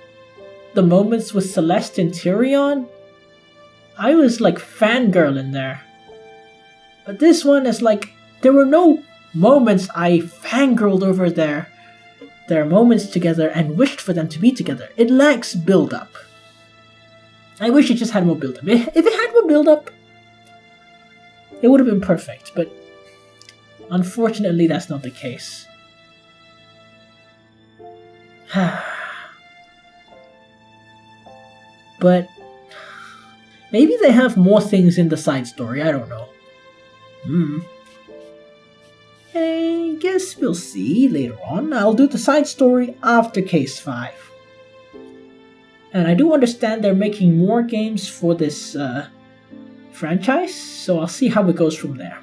The moments with Celeste and Tyrion? I was like fangirling there. But this one is like, there were no moments I fangirled over their moments together and wished for them to be together. It lacks build-up. I wish it just had more build-up. If it had more build-up, it would have been perfect, but unfortunately that's not the case. But maybe they have more things in the side story, I don't know. I guess we'll see later on. I'll do the side story after Case 5. And I do understand they're making more games for this franchise, so I'll see how it goes from there.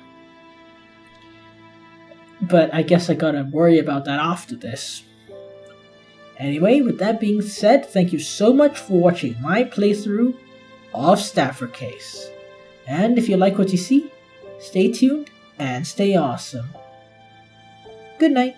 But I guess I gotta worry about that after this. Anyway, with that being said, thank you so much for watching my playthrough of Stafford Case. And if you like what you see, stay tuned and stay awesome. Good night.